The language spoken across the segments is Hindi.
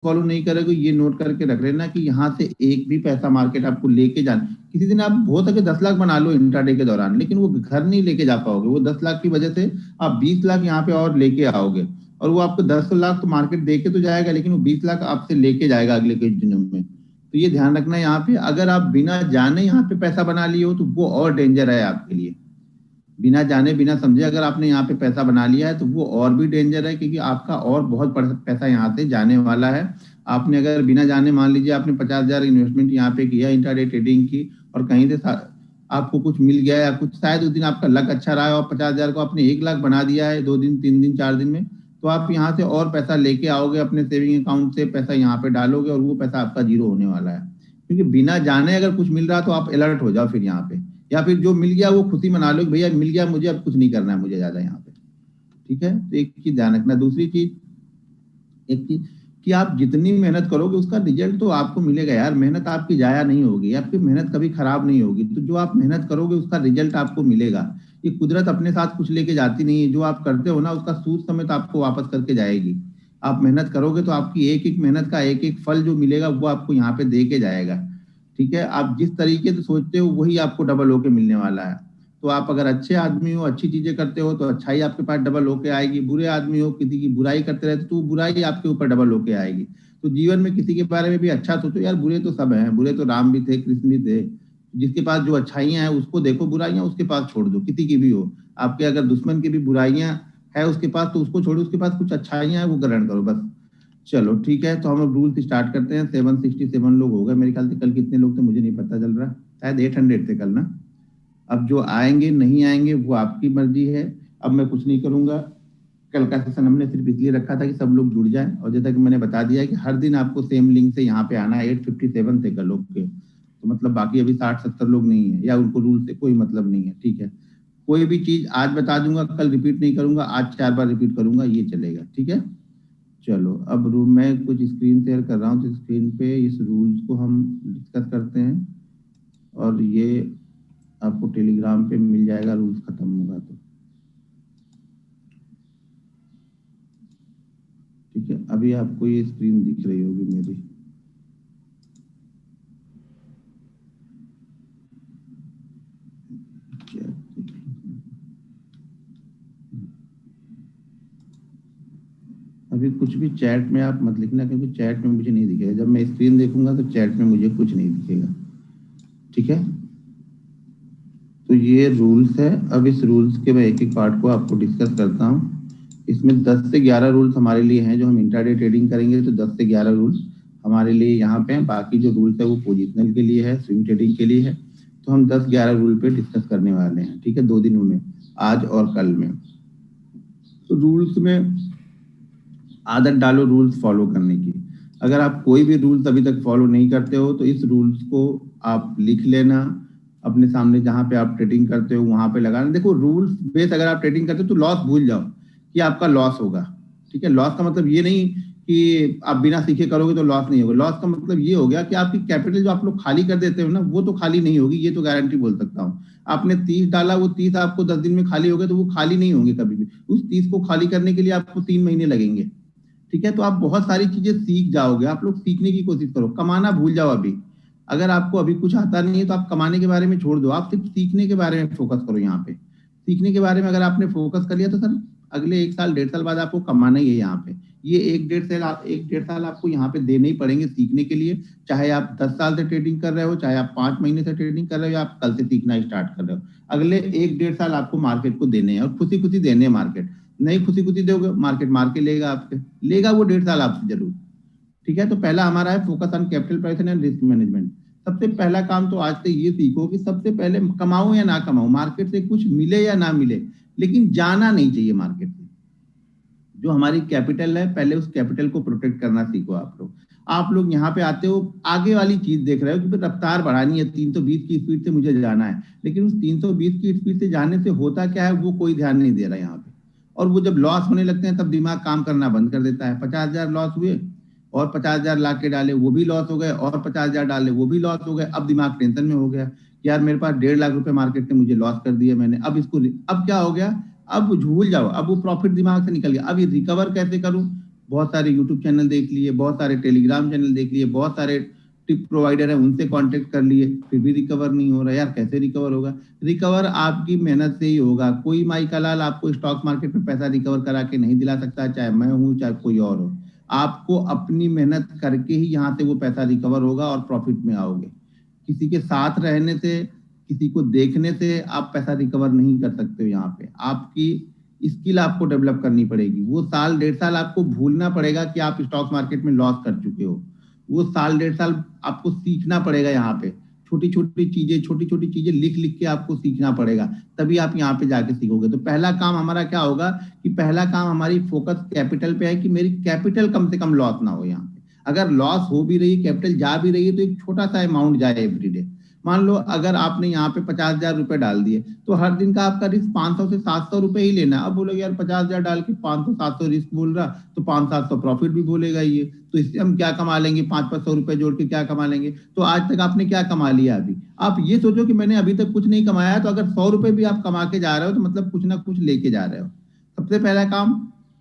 फॉलो नहीं करोगे, ये नोट करके रख लेना कि यहाँ से एक भी पैसा मार्केट आपको लेके जाना, किसी दिन आप हो सके 10 लाख बना लो इंट्राडे के दौरान, लेकिन वो घर नहीं लेके जा पाओगे। वो 10 लाख की वजह से आप 20 लाख यहाँ पे और लेके आओगे, और वो आपको 10 लाख तो मार्केट दे के तो जाएगा, लेकिन वो 20 लाख आपसे लेके जाएगा अगले कुछ दिनों में। तो ये ध्यान रखना है यहाँ पे। अगर आप बिना जाने यहाँ पे पैसा बना लिए हो तो वो और डेंजर है आपके लिए। बिना जाने बिना समझे अगर आपने यहाँ पे पैसा बना लिया है तो वो और भी डेंजर है, क्योंकि आपका और बहुत पैसा यहाँ से जाने वाला है। आपने अगर बिना जाने, मान लीजिए आपने 50,000 इन्वेस्टमेंट यहाँ पे किया इंट्राडे ट्रेडिंग की, और कहीं से आपको कुछ मिल गया या कुछ, शायद उस दिन आपका लक अच्छा रहा है और 50,000 को आपने 1 लाख बना दिया है 2 दिन 3 दिन 4 दिन में, तो आप यहाँ से और पैसा लेके आओगे, अपने सेविंग अकाउंट से पैसा यहाँ पे डालोगे और वो पैसा आपका जीरो होने वाला है। क्योंकि बिना जाने अगर कुछ मिल रहा तो आप अलर्ट हो जाओ फिर यहाँ पे, या फिर जो मिल गया वो खुशी मना लो कि भैया मिल गया मुझे, अब कुछ नहीं करना है मुझे ज्यादा यहाँ पे। ठीक है, तो एक चीज ध्यान रखना। दूसरी चीज, एक चीज कि आप जितनी मेहनत करोगे उसका रिजल्ट तो आपको मिलेगा यार। मेहनत आपकी जाया नहीं होगी, आपकी मेहनत कभी खराब नहीं होगी। तो जो आप मेहनत करोगे उसका रिजल्ट आपको मिलेगा। ये कुदरत अपने साथ कुछ लेके जाती नहीं है, जो आप करते हो ना उसका सूद समेत आपको वापस करके जाएगी। आप मेहनत करोगे तो आपकी एक एक मेहनत का एक एक फल जो मिलेगा वो आपको यहाँ पे दे के जाएगा। ठीक है, आप जिस तरीके से सोचते हो वही आपको डबल होके मिलने वाला है। तो आप अगर अच्छे आदमी हो, अच्छी चीजें करते हो तो अच्छाई आपके पास डबल होके आएगी। बुरे आदमी हो, किसी की बुराई करते रहते तो बुराई आपके ऊपर डबल होके आएगी। तो जीवन में किसी के बारे में भी अच्छा सोचो यार। बुरे तो सब हैं, बुरे तो राम भी थे, कृष्ण भी थे। जिसके पास जो अच्छाइयां हैं उसको देखो, बुराइयां उसके पास छोड़ दो, किसी की भी हो। आपके अगर दुश्मन की भी बुराइयां है उसके पास तो उसको छोड़ो, उसके पास कुछ अच्छाइयां है वो ग्रहण करो बस। चलो ठीक है, तो हम लोग रूल्स स्टार्ट करते हैं। 767 लोग हो गए मेरे ख्याल से। कल कितने लोग थे मुझे नहीं पता चल रहा, शायद 800 थे कल ना। अब जो आएंगे नहीं आएंगे वो आपकी मर्जी है। अब मैं कुछ नहीं करूंगा। कल का सेशन हमने सिर्फ इसलिए रखा था कि सब लोग जुड़ जाएं, और जैसा कि मैंने बता दिया कि हर दिन आपको सेम लिंक से यहाँ पे आना है। 857 थे कल लोग के, तो मतलब बाकी अभी 60-70 लोग नहीं है, या उनको रूल से कोई मतलब नहीं है। ठीक है, कोई भी चीज आज बता दूंगा, कल रिपीट नहीं करूंगा, आज 4 बार रिपीट करूंगा, ये चलेगा। ठीक है, चलो अब रूम में कुछ स्क्रीन शेयर कर रहा हूँ, तो स्क्रीन पे इस रूल्स को हम डिस्कस करते हैं, और ये आपको टेलीग्राम पे मिल जाएगा रूल्स खत्म होगा तो। ठीक है, अभी आपको ये स्क्रीन दिख रही होगी मेरी। अभी कुछ भी चैट में आप मत लिखना, क्योंकि चैट में मुझे नहीं दिखेगा। जब मैं स्क्रीन देखूंगा तो चैट में मुझे कुछ नहीं दिखेगा। ठीक है, तो ये रूल्स है। अब इस रूल्स के मैं एक एक पार्ट को आपको डिस्कस करता हूँ। इसमें 10 से 11 रूल्स हमारे लिए हैं। जो हम इंट्राडे ट्रेडिंग करेंगे तो 10 से 11 रूल्स हमारे लिए यहाँ पे हैं। बाकी जो रूल्स है वो पोजिशनल के लिए है, स्विंग ट्रेडिंग के लिए है। तो हम 10-11 रूल पे डिस्कस करने वाले हैं। ठीक है, 2 दिनों में, आज और कल में। तो रूल्स में आदत डालो रूल्स फॉलो करने की। अगर आप कोई भी रूल्स अभी तक फॉलो नहीं करते हो तो इस रूल्स को आप लिख लेना अपने सामने, जहां पे आप ट्रेडिंग करते हो वहां पे लगाना। देखो, रूल्स बेस अगर आप ट्रेडिंग करते हो तो लॉस भूल जाओ कि आपका लॉस होगा। ठीक है, लॉस का मतलब ये नहीं कि आप बिना सीखे करोगे तो लॉस नहीं होगा। लॉस का मतलब ये हो गया कि आपकी कैपिटल जो आप लोग खाली कर देते हो ना, वो तो खाली नहीं होगी, ये तो गारंटी बोल सकता हूँ। आपने 30 डाला, वो 30 आपको 10 दिन में खाली हो गए तो वो खाली नहीं होंगे कभी भी। उस 30 को खाली करने के लिए आपको 3 महीने लगेंगे। ठीक है, तो आप बहुत सारी चीजें सीख जाओगे। आप लोग सीखने की कोशिश करो, कमाना भूल जाओ अभी। अगर आपको अभी कुछ आता नहीं है तो आप कमाने के बारे में छोड़ दो, आप सिर्फ सीखने के बारे में फोकस करो। यहाँ पे सीखने के बारे में अगर आपने फोकस कर लिया तो सर अगले 1 साल 1.5 साल बाद आपको कमाना ही है यहाँ पे। ये 1-1.5 साल आपको यहाँ पे देने ही पड़ेंगे सीखने के लिए। चाहे आप 10 साल से ट्रेडिंग कर रहे हो, चाहे आप 5 महीने से ट्रेडिंग कर रहे हो, या आप कल से सीखना स्टार्ट कर रहे हो, अगले 1-1.5 साल आपको मार्केट को देने हैं, और खुशी खुशी देने हैं। मार्केट नहीं खुशी खुशी दोगे, मार्केट मार के लेगा आपके, लेगा वो 1.5 साल आपसे जरूर। ठीक है, तो पहला हमारा है focus on capital presentation and risk management. सबसे पहला काम तो आज से ये सीखो कि सबसे पहले कमाओ या ना कमाओ, मार्केट से कुछ मिले या ना मिले, लेकिन जाना नहीं चाहिए मार्केट से। जो हमारी कैपिटल है, पहले उस कैपिटल को प्रोटेक्ट करना सीखो। आप लोग यहाँ पे आते हो, आगे वाली चीज देख रहे हो कि रफ्तार बढ़ानी है, 320 की स्पीड से मुझे जाना है, लेकिन उस 320 की स्पीड से जाने से होता क्या है वो कोई ध्यान नहीं दे रहा यहाँ पे। और वो जब लॉस होने लगते हैं तब दिमाग काम करना बंद कर देता है। 50,000 लॉस हुए और 50,000 ला के डाले वो भी लॉस हो गए, और 50,000 डाले वो भी लॉस हो गए। अब दिमाग टेंशन में हो गया कि यार मेरे पास 1.5 लाख रुपए मार्केट ने मुझे लॉस कर दिया मैंने, अब इसको अब क्या हो गया, अब भूल जाओ, अब वो प्रॉफिट दिमाग से निकल गया। अब ये रिकवर कैसे करूं, बहुत सारे यूट्यूब चैनल देख लिए, बहुत सारे टेलीग्राम चैनल देख लिए, बहुत सारे टिप प्रोवाइडर है उनसे कांटेक्ट कर लिए, फिर भी रिकवर नहीं हो रहा। यार कैसे रिकवर होगा? रिकवर आपकी मेहनत से ही होगा। कोई माई का लाल आपको स्टॉक मार्केट में पैसा रिकवर करा के नहीं दिला सकता, चाहे मैं हूं चाहे कोई और हो। आपको अपनी मेहनत करके ही यहाँ से वो पैसा रिकवर होगा और प्रॉफिट में आओगे। किसी के साथ रहने से, किसी को देखने से आप पैसा रिकवर नहीं कर सकते हो। यहाँ पे आपकी स्किल आपको डेवलप करनी पड़ेगी। वो साल 1.5 साल आपको भूलना पड़ेगा कि आप स्टॉक मार्केट में लॉस कर चुके हो। वो साल 1.5 साल आपको सीखना पड़ेगा। यहाँ पे छोटी छोटी चीजें लिख लिख के आपको सीखना पड़ेगा, तभी आप यहाँ पे जाके सीखोगे। तो पहला काम हमारा क्या होगा कि पहला काम हमारी फोकस कैपिटल पे है कि मेरी कैपिटल कम से कम लॉस ना हो। यहाँ पे अगर लॉस हो भी रही है, कैपिटल जा भी रही है, तो एक छोटा सा अमाउंट जाए एवरीडे। मान लो अगर आपने यहाँ पे 50,000 रुपए डाल दिए, तो हर दिन का आपका रिस्क 500 से 700 रुपए ही लेना है। अब बोलोगे यार 50,000 डाल के 500-700 रिस्क बोल रहा, तो 500-700 प्रॉफिट भी बोलेगा ये, तो इससे हम क्या कमा लेंगे? 500-500 रुपए जोड़ के क्या कमा लेंगे? तो आज तक आपने क्या कमा लिया? अभी आप ये सोचो कि मैंने अभी तक कुछ नहीं कमाया, तो अगर 100 रुपए भी आप कमा के जा रहे हो, तो मतलब कुछ ना कुछ लेके जा रहे हो। सबसे पहला काम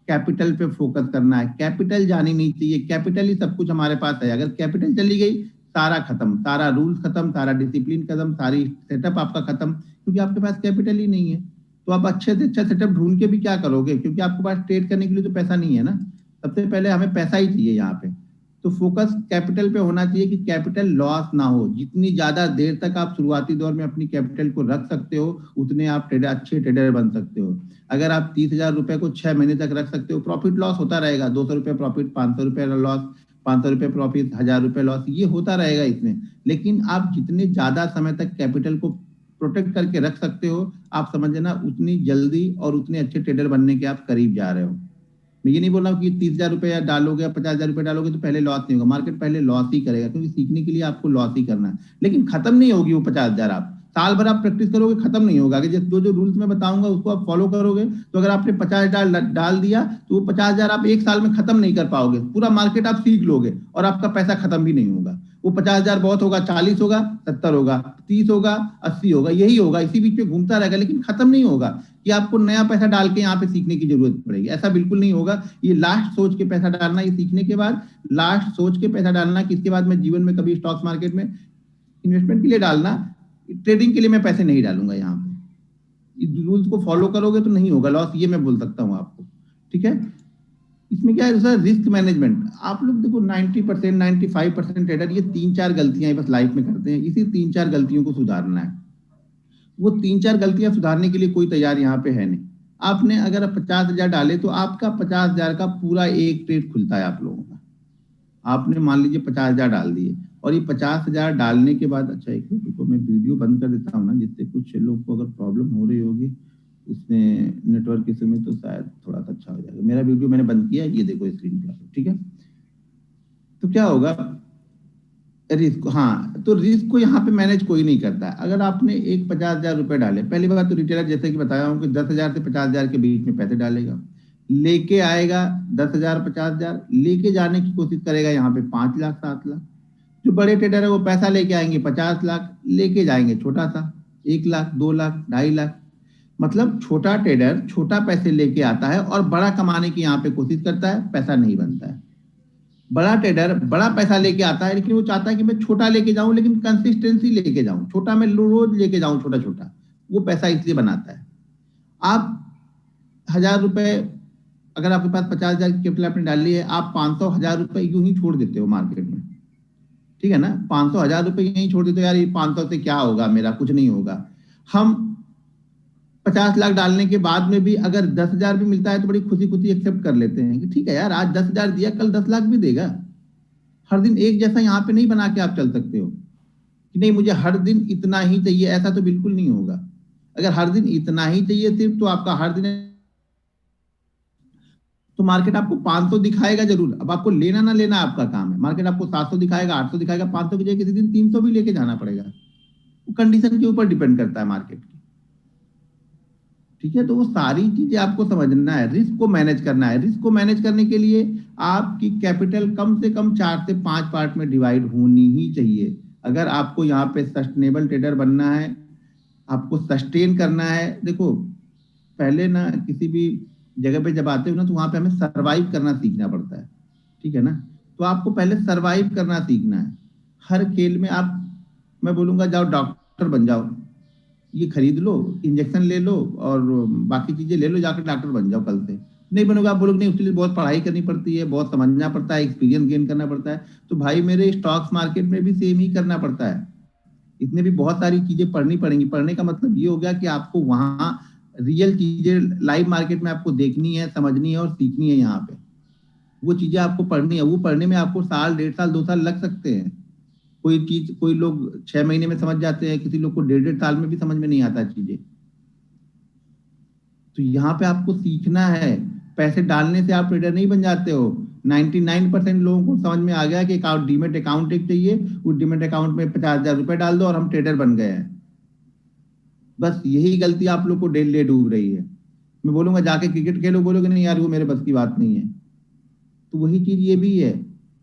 कैपिटल पे फोकस करना है। कैपिटल जानी नहीं चाहिए, कैपिटल ही सब कुछ हमारे पास है। अगर कैपिटल चली गई, सारा खत्म, सारा रूल्स खत्म, सारा डिसिप्लिन खत्म, सारी सेटअप आपका खत्म, क्योंकि आपके पास कैपिटल ही नहीं है। तो आप अच्छे से अच्छा सेटअप ढूंढ के भी क्या करोगे? क्योंकि आपके पास ट्रेड करने के लिए तो पैसा नहीं है ना। सबसे पहले हमें पैसा ही चाहिए यहाँ पे। तो फोकस कैपिटल पे होना चाहिए कि कैपिटल लॉस ना हो। जितनी ज्यादा देर तक आप शुरुआती दौर में अपनी कैपिटल को रख सकते हो, उतने आप ट्रेडर, अच्छे ट्रेडर बन सकते हो। अगर आप 30,000 रुपए को 6 महीने तक रख सकते हो, प्रॉफिट लॉस होता रहेगा। 200 रुपए प्रॉफिट, 500 रुपए लॉस, 500 रुपए प्रॉफिट, 1000 रुपए लॉस, ये होता रहेगा इसमें। लेकिन आप जितने ज्यादा समय तक कैपिटल को प्रोटेक्ट करके रख सकते हो, आप समझना उतनी जल्दी और उतने अच्छे ट्रेडर बनने के आप करीब जा रहे हो। मैं ये नहीं बोल रहा हूँ कि 30,000 रुपया डालोगे या 50,000 रुपये डालोगे तो पहले लॉस नहीं होगा। मार्केट पहले लॉस ही करेगा, क्योंकि सीखने के लिए आपको लॉस ही करना है। लेकिन खत्म नहीं होगी वो 50,000। आप साल भर आप प्रैक्टिस करोगे, खत्म नहीं होगा। कि जो जो रूल्स मैं बताऊंगा उसको आप फॉलो करोगे, तो अगर आपने 50 डाल दिया, तो वो 50,000 आप एक साल में खत्म नहीं कर पाओगे। पूरा मार्केट आप सीख लोगे और आपका पैसा खत्म भी नहीं होगा। वो 50,000 बहुत होगा, 40 होगा, 70 होगा, 30 होगा, 80 होगा, यही होगा, इसी बीच में घूमता रहेगा, लेकिन खत्म नहीं होगा कि आपको नया पैसा डाल के यहाँ पे सीखने की जरूरत पड़ेगी। ऐसा बिल्कुल नहीं होगा। ये लास्ट सोच के पैसा डालना, ये सीखने के बाद लास्ट सोच के पैसा डालना कि इसके बाद मैं जीवन में कभी स्टॉक मार्केट में इन्वेस्टमेंट के लिए डालना, ट्रेडिंग के लिए मैं पैसे नहीं डालूंगा। यहाँ पे रूल्स को फॉलो करोगे तो नहीं होगा लॉस, ये मैं बोल सकता हूँ आपको। ठीक है। इसमें क्या है सर? Risk management. आप लोग देखो 90%, 95% ट्रेडर ये 3-4 गलतियां बस लाइफ में करते हैं। इसी 3-4 गलतियों को सुधारना है। वो 3-4 गलतियां सुधारने के लिए कोई तैयार यहाँ पे है नहीं। आपने अगर 50,000 डाले, तो आपका 50,000 का पूरा एक ट्रेड खुलता है आप लोगों का। आपने मान लीजिए 50,000 डाल दिए, और ये 50,000 डालने के बाद, अच्छा एक मिनट रुको, मैं वीडियो बंद कर देता हूँ ना, जिससे कुछ लोग को अगर प्रॉब्लम हो रही होगी उसमें नेटवर्क इशू में, तो शायद थोड़ा सा अच्छा हो जाएगा। मेरा वीडियो मैंने बंद किया, ये देखो स्क्रीन पे। ठीक है। तो क्या होगा? रिस्क, हाँ, तो रिस्क को यहाँ पे मैनेज कोई नहीं करता है। अगर आपने एक 50,000 रुपए डाले, पहली बात तो रिटेलर जैसे कि बताया हूँ कि 10,000 से 50,000 के बीच में पैसे डालेगा, लेके आएगा 10,000 50,000, लेके जाने की कोशिश करेगा यहाँ पे 5 लाख 7 लाख। जो बड़े ट्रेडर है वो पैसा लेके आएंगे 50 लाख, लेके जाएंगे छोटा सा 1 लाख 2 लाख 2.5 लाख। मतलब छोटा ट्रेडर छोटा पैसे लेके आता है और बड़ा कमाने की यहाँ पे कोशिश करता है, पैसा नहीं बनता है। बड़ा ट्रेडर बड़ा पैसा लेके आता है, लेकिन वो चाहता है कि मैं छोटा लेके जाऊं, लेकिन कंसिस्टेंसी लेके जाऊं, छोटा मैं रोज लेके जाऊं, छोटा छोटा। वो पैसा इसलिए बनाता है। आप 1,000 रुपए, अगर आपके पास 50,000 की कैपिटल आपने डाली है, आप 500 1,000 रुपए यूं ही छोड़ देते हो मार्केट में। ठीक है ना? 500 1,000 रुपए यहीं छोड़ देते हो, यार ये 500 से क्या होगा, मेरा कुछ नहीं होगा। हम 50 लाख डालने के बाद में भी अगर 10,000 भी मिलता है, तो बड़ी खुशी खुशी एक्सेप्ट कर लेते हैं कि ठीक है यार, आज 10,000 दिया, कल 10 लाख भी देगा। हर दिन एक जैसा यहाँ पे नहीं बना के आप चल सकते हो कि नहीं मुझे हर दिन इतना ही चाहिए, ऐसा तो बिल्कुल नहीं होगा। अगर हर दिन इतना ही चाहिए सिर्फ, तो आपका हर दिन, तो मार्केट आपको 500 दिखाएगा जरूर। अब आपको लेना ना लेना आपका काम है। मार्केट आपको 700 दिखाएगा, 800 दिखाएगा, 500 की जगह किसी दिन 300 भी लेके जाना पड़ेगा। वो कंडीशन के ऊपर डिपेंड करता है मार्केट की। ठीक है। तो वो सारी चीजें आपको समझना है। रिस्क को मैनेज करना है। रिस्क को मैनेज करने के लिए आपकी कैपिटल कम से कम 4 से 5 पार्ट में डिवाइड होनी ही चाहिए। अगर आपको यहाँ पे सस्टेनेबल ट्रेडर बनना है, आपको सस्टेन करना है। देखो, पहले ना किसी भी जगह पे जब आते हो ना तो वहां पे हमें सरवाइव करना सीखना पड़ता है, ठीक है ना। तो आपको पहले सरवाइव करना सीखना है। हर खेल में आप, मैं बोलूंगा जाओ डॉक्टर बन जाओ, ये खरीद लो, इंजेक्शन ले लो और बाकी चीजें ले लो, जाकर डॉक्टर बन जाओ कल से। नहीं बनोगे, आप बोलोगे नहीं उसके लिए बहुत पढ़ाई करनी पड़ती है, बहुत समझना पड़ता है, एक्सपीरियंस गेन करना पड़ता है। तो भाई मेरे स्टॉक्स मार्केट में भी सेम ही करना पड़ता है, इसमें भी बहुत सारी चीजें पढ़नी पड़ेंगी। पढ़ने का मतलब ये हो गया कि आपको वहां रियल चीजें लाइव मार्केट में आपको देखनी है, समझनी है और सीखनी है। यहाँ पे वो चीजें आपको पढ़नी है, वो पढ़ने में आपको साल, 1.5 साल, 2 साल लग सकते हैं। कोई चीज, कोई लोग 6 महीने में समझ जाते हैं, किसी लोग को 1.5 साल में भी समझ में नहीं आता चीजें। तो यहाँ पे आपको सीखना है। पैसे डालने से आप ट्रेडर नहीं बन जाते हो। 99% लोगों को समझ में आ गया कि अकाउंट, डीमेट अकाउंट एक चाहिए, उस डीमेट अकाउंट में 50,000 रुपए डाल दो और हम ट्रेडर बन गए हैं। बस यही गलती आप लोग को डेली डे डूब रही है। मैं बोलूंगा जाके क्रिकेट खेलो, बोलोगे नहीं यार वो मेरे बस की बात नहीं है। तो वही चीज ये भी है।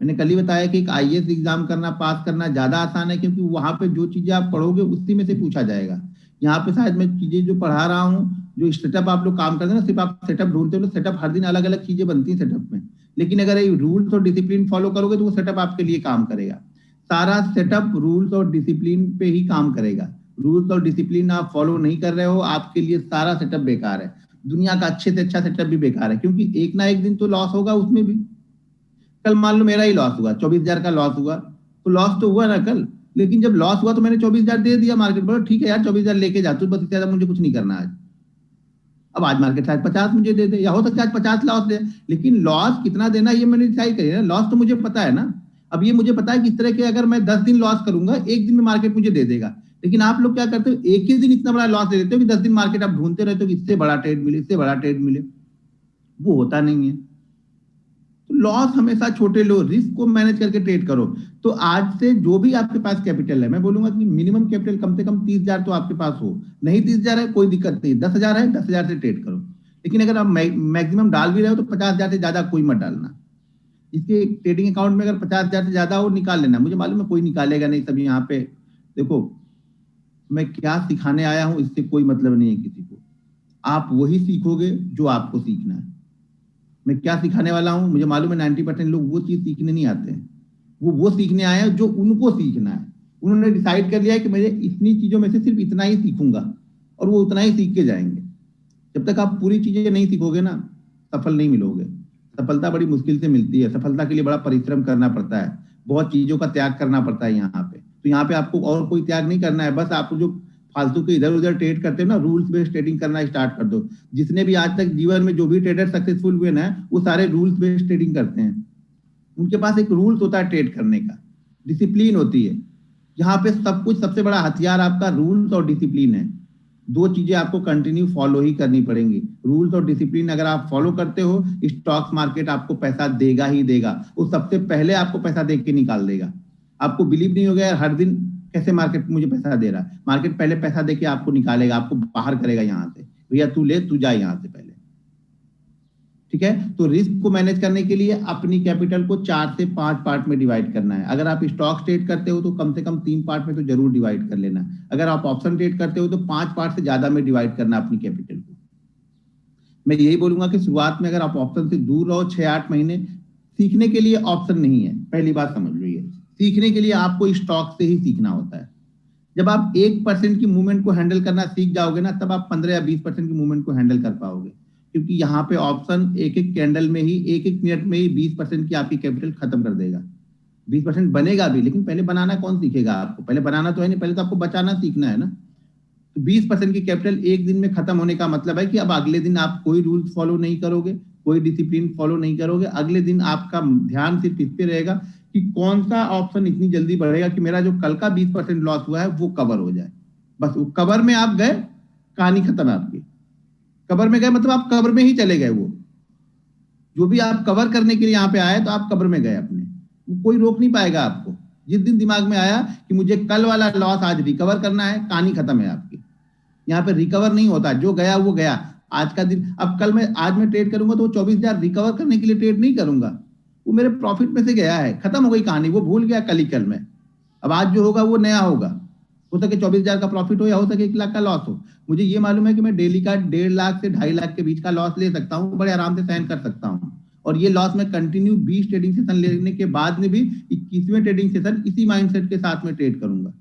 मैंने कल ही बताया कि एक आईएएस एग्जाम करना, पास करना ज्यादा आसान है, क्योंकि वहां पे जो चीजें आप पढ़ोगे उसी में से पूछा जाएगा। यहाँ पे शायद मैं चीजें जो पढ़ा रहा हूँ, जो स्टेटअप आप लोग काम करते हैं ना, सिर्फ आप सेटअप ढूंढते हो, सेटअप हर दिन अलग अलग चीजें बनती है सेटअप में। लेकिन अगर ये रूल्स और डिसिप्लिन फॉलो करोगे तो वो सेटअप आपके लिए काम करेगा। सारा सेटअप रूल्स और डिसिप्लिन पे ही काम करेगा। रूल्स और डिसिप्लिन आप फॉलो नहीं कर रहे हो, आपके लिए सारा सेटअप बेकार है। दुनिया का अच्छे से अच्छा सेटअप भी बेकार है, क्योंकि एक ना एक दिन तो लॉस होगा उसमें भी। कल मान लो मेरा ही लॉस हुआ, 24,000 का लॉस हुआ, तो लॉस तो हुआ ना कल। लेकिन जब लॉस हुआ तो मैंने 24,000 दे दिया मार्केट पर, ठीक है यार 24,000 लेके जा तू, बस इससे ज्यादा मुझे कुछ नहीं करना आज। अब आज मार्केट शायद 50 मुझे दे दे, या हो सकता है आज 50 लॉस दे, लेकिन लॉस कितना देना ये मैंने डिसाइड करी ना। लॉस तो मुझे पता है ना। अब ये मुझे पता है कि इस तरह के अगर मैं 10 दिन लॉस करूंगा, एक दिन में मार्केट मुझे दे देगा। लेकिन आप लोग क्या करते हो, एक ही दिन इतना बड़ा लॉस दे देते हो कि 10 दिन मार्केट आप ढूंढते रहते हो कि इससे बड़ा ट्रेड मिले, इससे बड़ा ट्रेड मिले। वो होता नहीं है। तो लॉस हमेशा छोटे लो, रिस्क को मैनेज करके ट्रेड करो। तो आज से जो भी आपके पास कैपिटल है, मैं बोलूंगा कि मिनिमम कैपिटल कम से कम 30,000 तो आपके पास हो। नहीं 30,000 है कोई दिक्कत नहीं, 10,000 है, 10,000 से ट्रेड करो। लेकिन अगर आप मैक्सिमम डाल भी रहे हो तो 50,000 से ज्यादा कोई मत डालना। इसके ट्रेडिंग अकाउंट में अगर 50,000 से ज्यादा हो, निकाल लेना। मुझे मालूम है कोई निकालेगा नहीं, सब यहाँ पे देखो मैं क्या सिखाने आया हूं इससे कोई मतलब नहीं है किसी को। आप वही सीखोगे जो आपको सीखना है। मैं क्या सिखाने वाला हूं, मुझे मालूम है 90% लोग वो चीज सीखने नहीं आते हैं। वो सीखने आए हैं जो उनको सीखना है। उन्होंने डिसाइड कर लिया है कि मैं इतनी चीजों में से सिर्फ इतना ही सीखूंगा, और वो उतना ही सीख के जाएंगे। जब तक आप पूरी चीजें नहीं सीखोगे ना, सफल नहीं मिलोगे। सफलता बड़ी मुश्किल से मिलती है, सफलता के लिए बड़ा परिश्रम करना पड़ता है, बहुत चीजों का त्याग करना पड़ता है यहाँ पे। तो यहाँ पे आपको और कोई त्याग नहीं करना है, बस आपको जो फालतू के इधर उधर ट्रेड करते हो ना, रूल्स बेस्ड ट्रेडिंग करना स्टार्ट कर दो। जिसने भी आज तक जीवन में जो भी ट्रेडर सक्सेसफुल हुए ना, वो सारे रूल्स बेस्ड ट्रेडिंग करते हैं। उनके पास एक रूल्स होता है ट्रेड करने का, डिसिप्लिन होती है। यहाँ पे सब कुछ, सबसे बड़ा हथियार आपका रूल्स और डिसिप्लिन है। दो चीजें आपको कंटिन्यू फॉलो ही करनी पड़ेंगी। रूल्स और डिसिप्लिन अगर आप फॉलो करते हो, स्टॉक्स मार्केट आपको पैसा देगा ही देगा। वो सबसे पहले आपको पैसा दे के निकाल देगा। आपको बिलीव नहीं हो गया हर दिन कैसे मार्केट मुझे पैसा दे रहा है, मार्केट पहले पैसा दे के आपको निकालेगा, आपको बाहर करेगा यहाँ से, भैया तू ले, तू जा यहाँ से पहले। ठीक है, तो रिस्क को मैनेज करने के लिए अपनी कैपिटल को 4 से 5 पार्ट में डिवाइड करना है। अगर आप स्टॉक ट्रेड करते हो तो कम से कम 3 पार्ट में तो जरूर डिवाइड कर लेना। अगर आप ऑप्शन ट्रेड करते हो तो 5 पार्ट से ज्यादा में डिवाइड करना अपनी कैपिटल को। मैं यही बोलूंगा कि शुरुआत में अगर आप ऑप्शन से दूर रहो 6-8 महीने, सीखने के लिए ऑप्शन नहीं है, पहली बात समझ लीजिए। सीखने के लिए आपको स्टॉक से ही सीखना होता है। जब आप 1% की मूवमेंट को हैंडल करना सीख जाओगे ना, तब आप 15 या 20% की मूवमेंट को हैंडल कर पाओगे। क्योंकि यहाँ पे ऑप्शन एक एक कैंडल में ही, एक एक मिनट में ही 20% की आपकी कैपिटल खत्म कर देगा। 20% बनेगा भी, लेकिन पहले बनाना कौन सीखेगा आपको? पहले बनाना तो है नहीं, पहले तो आपको बचाना सीखना है ना। तो 20% की कैपिटल एक दिन में खत्म होने का मतलब है कि अब अगले दिन आप कोई रूल्स फॉलो नहीं करोगे, कोई डिसिप्लिन फॉलो नहीं करोगे। अगले दिन आपका ध्यान सिर्फ इस पे रहेगा कि कौन सा ऑप्शन इतनी जल्दी बढ़ेगा कि मेरा जो कल का 20% लॉस हुआ है वो कवर हो जाए। बस वो कवर में आप गए, कहानी खत्म है आपकी। कवर में गए मतलब आप कवर में ही चले गए। वो जो भी आप कवर करने के लिए यहाँ पे आए तो आप कवर में गए अपने, वो कोई रोक नहीं पाएगा आपको। जिस दिन दिमाग में आया कि मुझे कल वाला लॉस आज रिकवर करना है, कहानी खत्म है आपकी। यहाँ पे रिकवर नहीं होता, जो गया वो गया। आज का दिन, अब कल मैं, आज मैं ट्रेड करूंगा तो 24,000 रिकवर करने के लिए ट्रेड नहीं करूंगा, वो मेरे प्रॉफिट में से गया है, खत्म हो गई कहानी, वो भूल गया कल ही कल में। अब आज जो होगा वो नया होगा। हो सके 24,000 का प्रॉफिट हो या हो सके 1 लाख का लॉस हो। मुझे ये मालूम है कि मैं डेली का 1.5 लाख से 2.5 लाख के बीच का लॉस ले सकता हूँ, बड़े आराम से सहन कर सकता हूँ। और ये लॉस मैं कंटिन्यू 20 ट्रेडिंग सेशन लेने के बाद में भी 21वें ट्रेडिंग सेशन इसी माइंडसेट के साथ में ट्रेड करूंगा।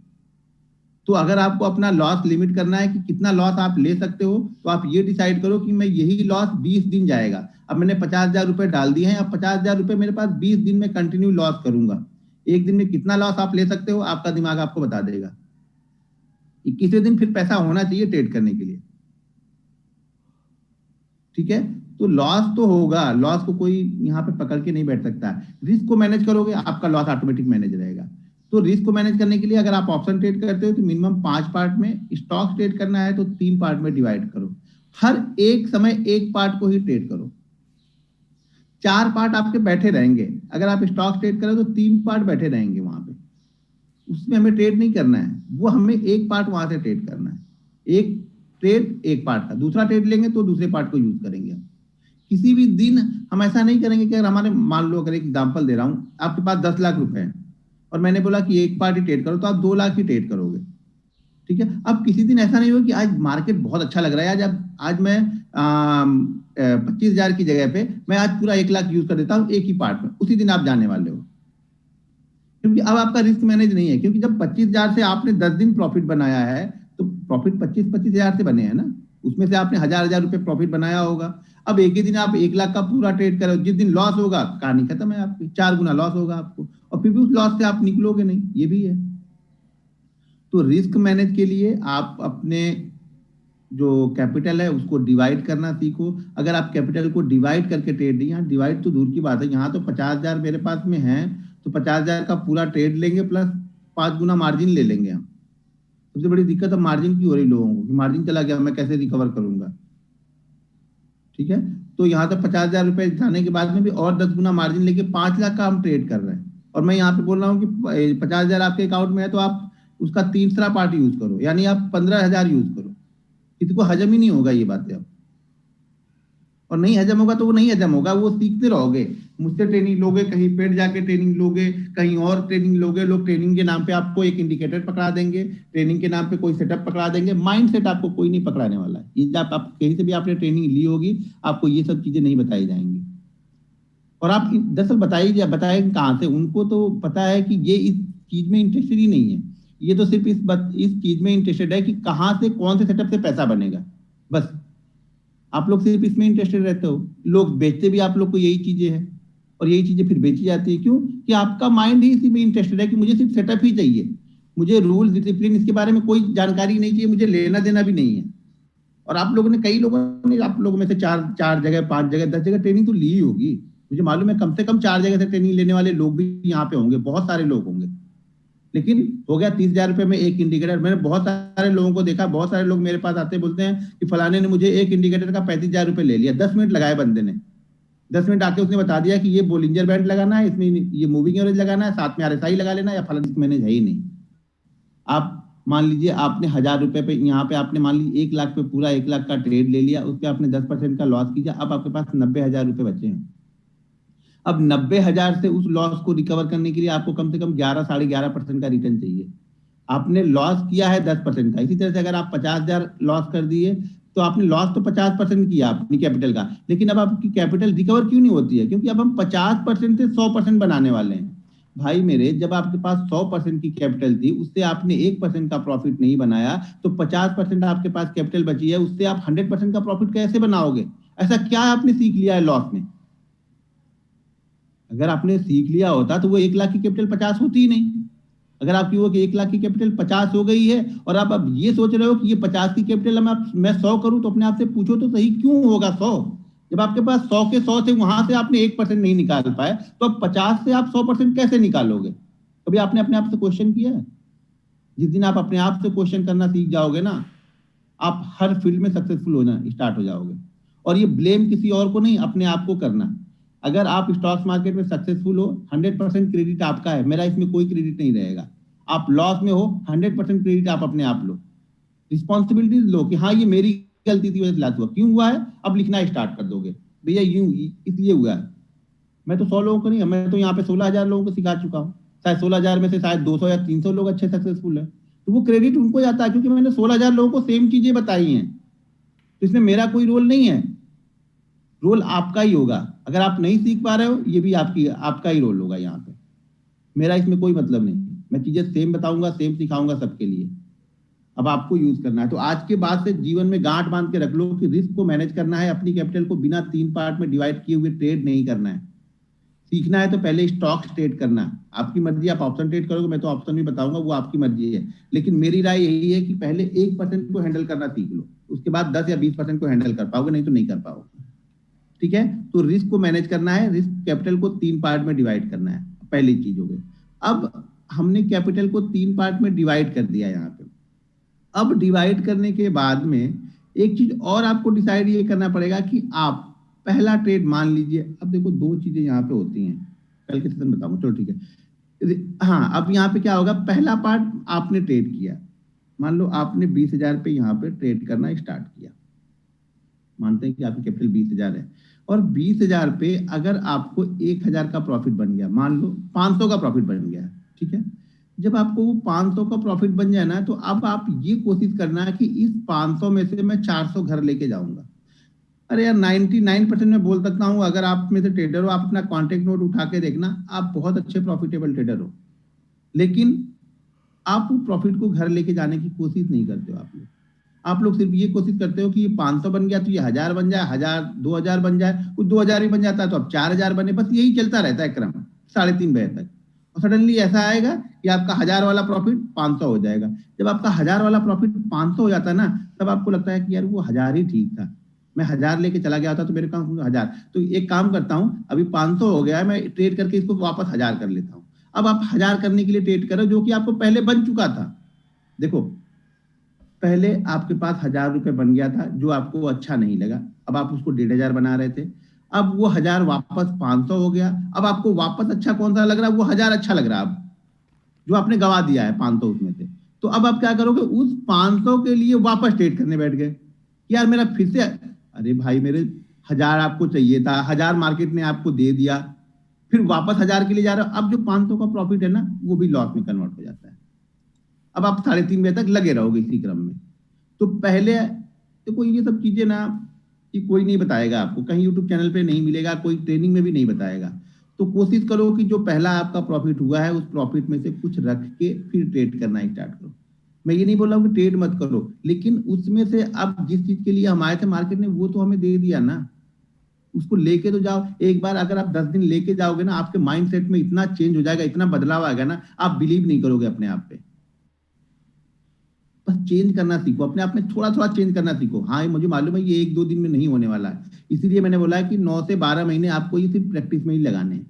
तो अगर आपको अपना लॉस लिमिट करना है कि कितना लॉस आप ले सकते हो, तो आप ये डिसाइड करो कि मैं यही लॉस 20 दिन जाएगा। अब मैंने 50,000 रुपए डाल दिए हैं, अब 50,000 रुपए मेरे पास 20 दिन में कंटिन्यू लॉस करूंगा। एक दिन में कितना लॉस आप ले सकते हो, आपका दिमाग आपको बता देगा। 21वें दिन फिर पैसा होना चाहिए ट्रेड करने के लिए। ठीक है, तो लॉस तो होगा, लॉस को कोई यहाँ पे पकड़ के नहीं बैठ सकता। रिस्क को मैनेज करोगे, आपका लॉस ऑटोमेटिक मैनेज रहेगा। तो रिस्क को मैनेज करने के लिए अगर आप ऑप्शन ट्रेड करते हो तो मिनिमम 5 पार्ट में, स्टॉक ट्रेड करना है तो 3 पार्ट में डिवाइड करो। हर एक समय एक पार्ट को ही ट्रेड करो। 4 पार्ट आपके बैठे रहेंगे। अगर आप स्टॉक ट्रेड करो तो 3 पार्ट बैठे रहेंगे वहां पे, उसमें हमें ट्रेड नहीं करना है, वो हमें एक पार्ट वहां से ट्रेड करना है। एक ट्रेड एक पार्ट का, दूसरा ट्रेड लेंगे तो दूसरे पार्ट को यूज करेंगे हम। किसी भी दिन हम ऐसा नहीं करेंगे कि अगर हमारे, मान लो अगर एक एग्जांपल दे रहा हूं, आपके पास 10 लाख रुपए हैं और मैंने बोला कि एक पार्ट ही ट्रेड करो, तो आप 2 लाख ही ट्रेड करोगे। ठीक है, अब किसी दिन ऐसा नहीं हो कि आज मार्केट बहुत अच्छा लग रहा है, आज मैं 25,000 की जगह पे मैं आज पूरा 1 लाख यूज कर देता हूँ एक ही पार्ट में, उसी दिन आप जाने वाले हो। क्योंकि अब आपका रिस्क मैनेज नहीं है, क्योंकि जब 25,000 से आपने 10 दिन प्रॉफिट बनाया है तो प्रॉफिट 25,000 से बने हैं ना, उसमें से आपने 1,000 रुपए प्रॉफिट बनाया होगा। अब एक ही दिन आप 1 लाख का पूरा ट्रेड करो, जिस दिन लॉस होगा कहानी खत्म है आपकी, 4 गुना लॉस होगा आपको, और फिर भी उस लॉस से आप निकलोगे नहीं, ये भी है। तो रिस्क मैनेज के लिए आप अपने जो कैपिटल है उसको डिवाइड करना सीखो। अगर आप कैपिटल को डिवाइड करके ट्रेड नहीं, यहाँ डिवाइड तो दूर की बात है, यहाँ तो 50,000 मेरे पास में है तो 50,000 का पूरा ट्रेड लेंगे प्लस 5 गुना मार्जिन ले लेंगे हम। सबसे बड़ी दिक्कत अब मार्जिन की हो रही लोगों को कि मार्जिन चला गया, मैं कैसे रिकवर करूंगा। ठीक है, तो यहाँ तो 50,000 रुपए जाने के बाद में भी और 10 गुना मार्जिन लेके 5 लाख का हम ट्रेड कर रहे हैं। और मैं यहाँ पे बोल रहा हूँ कि 50,000 आपके अकाउंट में है तो आप उसका तीसरा पार्ट यूज करो, यानी आप 15,000 यूज करो। किसी को हजम ही नहीं होगा ये बातें अब, और नहीं हजम होगा तो वो नहीं हजम होगा, वो सीखते रहोगे। मुझसे ट्रेनिंग लोगे, कहीं पेड जाके ट्रेनिंग लोगे, कहीं और ट्रेनिंग लोगे, लोग ट्रेनिंग के नाम पे आपको एक इंडिकेटर पकड़ा देंगे, ट्रेनिंग के नाम पे कोई सेटअप पकड़ा देंगे, माइंड सेट आपको कोई नहीं पकड़ाने वाला है। ये जब आप कहीं से भी आपने ट्रेनिंग ली होगी, आपको ये सब चीजें नहीं बताई जाएंगी। और आप दरअसल बताए कहाँ से, उनको तो पता है कि ये इस चीज में इंटरेस्टेड ही नहीं है, ये तो सिर्फ इस चीज में इंटरेस्टेड है कि कहाँ से कौन से सेटअप से पैसा बनेगा, बस। आप लोग सिर्फ इसमें इंटरेस्टेड रहते हो। लोग बेचते भी आप लोग को यही चीजें हैं, और यही चीजें फिर बेची जाती है। क्यों? कि आपका माइंड ही इसी में इंटरेस्टेड है कि मुझे सिर्फ सेटअप ही चाहिए, मुझे रूल डिसिप्लिन इसके बारे में कोई जानकारी नहीं चाहिए, मुझे लेना देना भी नहीं है। और आप लोगों ने, कई लोगों ने, आप लोगों में से 4 जगह 5 जगह 10 जगह ट्रेनिंग तो ली ही होगी। मुझे मालूम है कम से कम 4 जगह से ट्रेनिंग लेने वाले लोग भी यहाँ पे होंगे, बहुत सारे लोग होंगे। लेकिन हो गया 30,000 रुपए में एक इंडिकेटर। मैंने बहुत सारे लोगों को देखा, बहुत सारे लोग मेरे पास आते बोलते हैं कि फलाने ने मुझे एक इंडिकेटर का 35,000 रुपए ले लिया। 10 मिनट लगाए बंदे ने, 10 मिनट आके उसने बता दिया कि ये बोलिंजर बैंड लगाना है, इसमें ये मूविंग एवरेज लगाना है, साथ में आरएसआई लगा लेना, या फलाना मैनेज है ही नहीं। आप मान लीजिए आपने 1,000 रुपए पे, यहाँ पे आपने मान लीजिए 1 लाख पे पूरा 1 लाख का ट्रेड ले लिया, उस पर आपने 10% का लॉस कीजिए, अब आपके पास 90,000 रुपए बचे हैं। अब 90,000 से उस लॉस को रिकवर करने के लिए आपको कम से कम 11 साढ़े 11% का रिटर्न चाहिए। आपने लॉस किया है 10% का। इसी तरह से अगर आप 50,000 लॉस कर दिए तो आपने लॉस तो 50% किया अपनी कैपिटल का, लेकिन अब आपकी कैपिटल रिकवर क्यों नहीं होती है? क्योंकि अब हम 50% से 100% बनाने वाले हैं। भाई मेरे, जब आपके पास 100% की कैपिटल थी, उससे आपने 1% का प्रॉफिट नहीं बनाया, तो 50% आपके पास कैपिटल बची है, उससे आप 100% का प्रॉफिट कैसे बनाओगे? ऐसा क्या आपने सीख लिया है लॉस में? अगर आपने सीख लिया होता तो वो 1 लाख की कैपिटल 50 होती ही नहीं। अगर आपकी वो 1 लाख की कैपिटल 50 हो गई है और आप अब ये सोच रहे हो कि ये 50 की कैपिटल मैं 100 करूं, तो अपने आप से पूछो तो सही, क्यों होगा 100? जब आपके पास 100 के 100 से वहां से आपने 1% नहीं निकाल पाए, तो अब 50 से आप 100% कैसे निकालोगे? कभी आपने अपने आप से क्वेश्चन किया है? जिस दिन आप अपने आप से क्वेश्चन करना सीख जाओगे ना, आप हर फील्ड में सक्सेसफुल होना स्टार्ट हो जाओगे। और ये ब्लेम किसी और को नहीं, अपने आप को करना। अगर आप स्टॉक्स मार्केट में सक्सेसफुल हो, 100% क्रेडिट आपका है, मेरा इसमें कोई क्रेडिट नहीं रहेगा। आप लॉस में हो, 100% क्रेडिट आप अपने आप लो, रिस्पॉन्सिबिलिटीज लो कि हाँ ये मेरी गलती थी, वजह से लॉस हुआ। क्यों हुआ है? अब लिखना स्टार्ट कर दोगे, भैया यूं इसलिए हुआ है। मैं तो 100 लोगों को नहीं, मैं तो यहाँ पे 16,000 लोगों को सिखा चुका हूँ। शायद 16,000 में से शायद 200 या 300 लोग अच्छे सक्सेसफुल है। तो वो क्रेडिट उनको जाता है, क्योंकि मैंने 16,000 लोगों को सेम चीजें बताई हैं, तो इसमें मेरा कोई रोल नहीं है, रोल आपका ही होगा। अगर आप नहीं सीख पा रहे हो, ये भी आपका ही रोल होगा यहाँ पे, मेरा इसमें कोई मतलब नहीं। मैं चीजें सेम बताऊंगा, सेम सिखाऊंगा सबके लिए। अब आपको यूज करना है। तो आज के बाद से जीवन में गांठ बांध के रख लो कि रिस्क को मैनेज करना है, अपनी कैपिटल को बिना 3 पार्ट में डिवाइड किए हुए ट्रेड नहीं करना है। सीखना है तो पहले स्टॉक्स ट्रेड करना, आपकी मर्जी, आप ऑप्शन ट्रेड करोगे, मैं तो ऑप्शन भी बताऊंगा, वो आपकी मर्जी है। लेकिन मेरी राय यही है कि पहले 1% को हैंडल करना सीख लो, उसके बाद 10 या 20% को हैंडल कर पाओगे, नहीं तो नहीं कर पाओगे। ठीक है, तो रिस्क को मैनेज करना है, रिस्क कैपिटल को 3 पार्ट में डिवाइड करना है, पहली चीज हो गई। अब हमने कैपिटल को 3 पार्ट में डिवाइड कर दिया यहाँ पे। अब डिवाइड करने के बाद में एक चीज और आपको डिसाइड ये करना पड़ेगा कि आप पहला ट्रेड मान लीजिए। अब देखो 2 चीजें यहाँ पे होती हैं, कल के सेशन बताऊंगा, चलो ठीक है। हाँ, अब यहाँ पे क्या होगा, पहला पार्ट आपने ट्रेड किया, मान लो आपने 20,000 पे यहाँ पे ट्रेड करना स्टार्ट किया, मानते हैं कि आपकी कैपिटल 20,000 है, और 20,000 पे अगर आपको 1,000 का प्रॉफिट बन गया, मान लो 500 का प्रॉफिट बन गया, ठीक है। जब आपको वो 500 का प्रॉफिट बन जाए ना, तो अब आप ये कोशिश करना है कि इस 500 में से मैं 400 घर लेके जाऊंगा। अरे यार 99% में बोल सकता हूँ, अगर आप में से ट्रेडर हो, आप अपना कॉन्टेक्ट नोट उठा के देखना, आप बहुत अच्छे प्रॉफिटेबल ट्रेडर हो, लेकिन आप वो प्रॉफिट को घर लेके जाने की कोशिश नहीं करते हो। आप लोग सिर्फ ये कोशिश करते हो कि ये 500 बन गया तो ये 1,000 बन जाए, 1,000 2,000 बन जाए, वो 2,000 ही बन जाता है तो अब 4,000 बने, बस यही चलता रहता है क्रम 3:30 बजे तक। और सडनली ऐसा आएगा कि आपका 1,000 वाला प्रॉफिट 500 हो जाएगा। जब आपका 1,000 वाला प्रॉफिट 500 हो जाता है ना, तब आपको लगता है कि यार वो 1,000 ही ठीक था, मैं 1,000 लेके चला गया था तो मेरे काम 1,000, तो एक काम करता हूँ, अभी 500 हो गया है, मैं ट्रेड करके इसको वापस 1,000 कर लेता हूँ। अब आप 1,000 करने के लिए ट्रेड करो, जो कि आपको पहले बन चुका था। देखो, पहले आपके पास 1,000 रुपए बन गया था, जो आपको अच्छा नहीं लगा, अब आप उसको 1,500 बना रहे थे, अब वो 1,000 वापस 500 हो गया, अब आपको वापस अच्छा कौन सा लग रहा है, वो 1,000 अच्छा लग रहा है अब, जो आपने गवा दिया है 500 उसमें से। तो अब आप क्या करोगे, उस 500 के लिए वापस ट्रेड करने बैठ गए, यार मेरा फिर से, अरे भाई मेरे 1,000 आपको चाहिए था, 1,000 मार्केट ने आपको दे दिया, फिर वापस 1,000 के लिए जा रहे हो, अब जो 500 का प्रॉफिट है ना, वो भी लॉस में कन्वर्ट हो जाता है। अब आप 3:30 बजे तक लगे रहोगे इसी क्रम में। तो पहले देखो, ये सब चीजें ना, कि कोई नहीं बताएगा आपको, कहीं यूट्यूब चैनल पे नहीं मिलेगा, कोई ट्रेनिंग में भी नहीं बताएगा। तो कोशिश करो कि जो पहला आपका प्रॉफिट हुआ है, उस प्रॉफिट में से कुछ रख के फिर ट्रेड करना स्टार्ट करो। मैं ये नहीं बोल रहा हूँ कि ट्रेड मत करो, लेकिन उसमें से अब जिस चीज के लिए हम आए थे मार्केट ने, वो तो हमें दे दिया ना, उसको लेके तो जाओ। एक बार अगर आप 10 दिन लेके जाओगे ना, आपके माइंड सेट में इतना चेंज हो जाएगा, इतना बदलाव आएगा ना, आप बिलीव नहीं करोगे अपने आप पे। बस चेंज करना सीखो, अपने आप में थोड़ा थोड़ा चेंज करना सीखो। हाँ, ये मुझे मालूम है ये 1-2 दिन में नहीं होने वाला है, इसीलिए मैंने बोला है कि 9 से 12 महीने आपको ये सिर्फ प्रैक्टिस में ही लगाने हैं।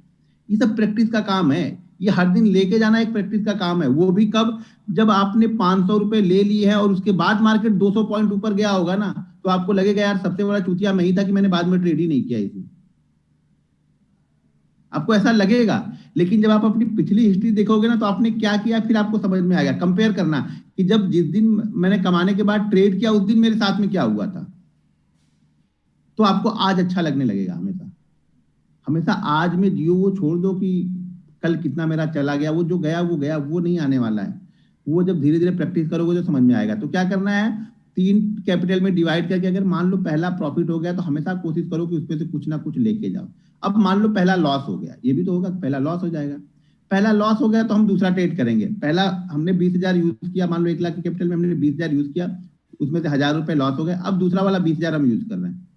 ये सब प्रैक्टिस का काम है, ये हर दिन लेके जाना एक प्रैक्टिस का काम है। वो भी कब, जब आपने 500 रुपए ले लिए है और उसके बाद मार्केट 200 पॉइंट ऊपर गया होगा ना, तो आपको लगेगा यार सबसे बड़ा चूतिया मैं ही था कि मैंने बाद में ट्रेड ही नहीं किया इसमें, आपको ऐसा लगेगा। लेकिन जब आप अपनी पिछली हिस्ट्री देखोगे ना, तो आपने क्या किया फिर आपको समझ में आएगा। कंपेयर करना कि जब जिस दिन मैंने कमाने के बाद ट्रेड किया, उस दिन मेरे साथ में क्या हुआ था, तो आपको आज अच्छा लगने लगेगा। हमेशा हमेशा आज में जियो, वो छोड़ दो कि कल कितना मेरा चला गया, वो जो गया वो गया, वो नहीं आने वाला है। वो जब धीरे धीरे प्रैक्टिस करोगे तो समझ में आएगा। तो क्या करना है, 3 कैपिटल में डिवाइड करके, अगर मान लो पहला प्रॉफिट हो गया तो हमेशा कोशिश करो कि उसमें से कुछ ना कुछ लेके जाओ। अब मान लो पहला लॉस हो गया, ये भी तो होगा, पहला लॉस हो जाएगा। पहला लॉस हो गया तो हम दूसरा ट्रेड करेंगे। पहला हमने 20,000 यूज किया, मान लो 1 लाख की कैपिटल में हमने 20,000 यूज किया, उसमें से 1,000 रुपए लॉस हो गए। अब दूसरा वाला 20,000 हम यूज कर रहे हैं,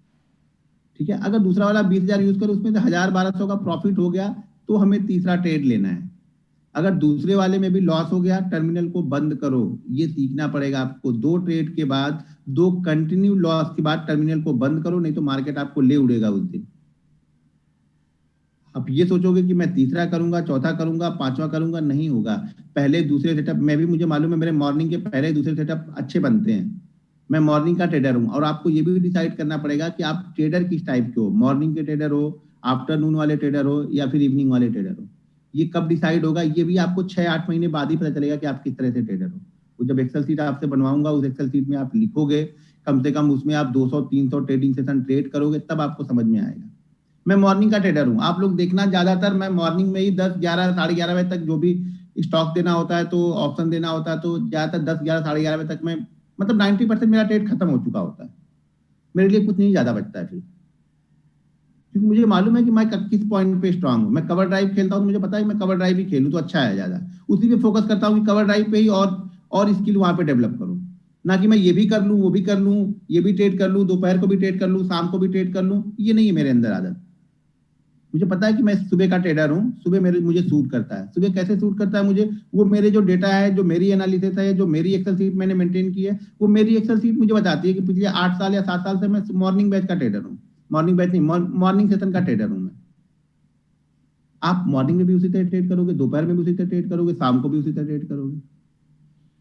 ठीक है। अगर दूसरा वाला 20,000 यूज करो, उसमें से 1,000-1,200 का प्रॉफिट हो गया, तो हमें तीसरा ट्रेड लेना है। अगर दूसरे वाले में भी लॉस हो गया, टर्मिनल को बंद करो। ये सीखना पड़ेगा आपको, 2 ट्रेड के बाद, 2 कंटिन्यू लॉस के बाद टर्मिनल को बंद करो, नहीं तो मार्केट आपको ले उड़ेगा उस दिन। अब ये सोचोगे कि मैं तीसरा करूंगा, चौथा करूंगा, 5वां करूंगा, नहीं होगा। पहले दूसरे सेटअप में भी, मुझे मालूम है मेरे मॉर्निंग के पहले दूसरे सेटअप अच्छे बनते हैं। मैं मॉर्निंग का ट्रेडर हूं, और आपको ये भी डिसाइड करना पड़ेगा कि आप ट्रेडर किस टाइप के हो, मॉर्निंग के ट्रेडर हो, आफ्टरनून वाले ट्रेडर हो, या फिर इवनिंग वाले ट्रेडर हो। ये कब डिसाइड होगा, ये भी आपको 6-8 महीने बाद ही पता चलेगा कि आप किस तरह से ट्रेडर हो। वो जब एक्सेल सीट आपसे बनवाऊंगा, उस एक्सेल सीट में आप लिखोगे, कम से कम उसमें आप 200-300 ट्रेडिंग सेशन ट्रेड करोगे, तब आपको समझ में आएगा। मैं मॉर्निंग का ट्रेडर हूँ, आप लोग देखना, ज्यादातर मैं मॉर्निंग में ही 10, 11, 11:30 बजे तक जो भी स्टॉक देना होता है तो ऑप्शन देना होता है तो ज्यादातर 10, 11, साढ़े 11 बजे तक मैं मतलब 90% मेरा ट्रेड खत्म हो चुका होता है। मेरे लिए कुछ नहीं ज्यादा बचता है फिर, क्योंकि मुझे मालूम है कि मैं किस पॉइंट पे स्ट्रांग हूँ। मैं कवर ड्राइव खेलता हूँ तो मुझे पता है कि मैं कवर ड्राइव ही खेलूँ तो अच्छा है ज्यादा, उसी पे फोकस करता हूँ कि कवर ड्राइव पे ही और स्किल वहां पे डेवलप करूँ। ना कि मैं ये भी कर लूँ वो भी कर लूँ, ये भी ट्रेड कर लूँ, दोपहर को भी ट्रेड कर लूँ, शाम को भी ट्रेड कर लूँ, ये नहीं है मेरे अंदर आदत। मुझे पता है कि मैं सुबह का ट्रेडर हूँ, सुबह मेरे मुझे सूट करता है। सुबह कैसे सूट करता है मुझे, वो मेरे जो डेटा है, जो मेरी एनालिसिस है, जो मेरी एक्सेल शीट मैंने मेंटेन की है, वो मेरी एक्सेल शीट मुझे बताती है कि पिछले 8 साल या 7 साल से मैं मॉर्निंग बैच का ट्रेडर हूँ। मॉर्निंग बैच नहीं, मॉर्निंग सेशन का ट्रेडर हूँ मैं। आप मॉर्निंग में भी उसी तरह ट्रेड करोगे, दोपहर में भी उसी तरह ट्रेड करोगे, शाम को भी उसी तरह ट्रेड करोगे।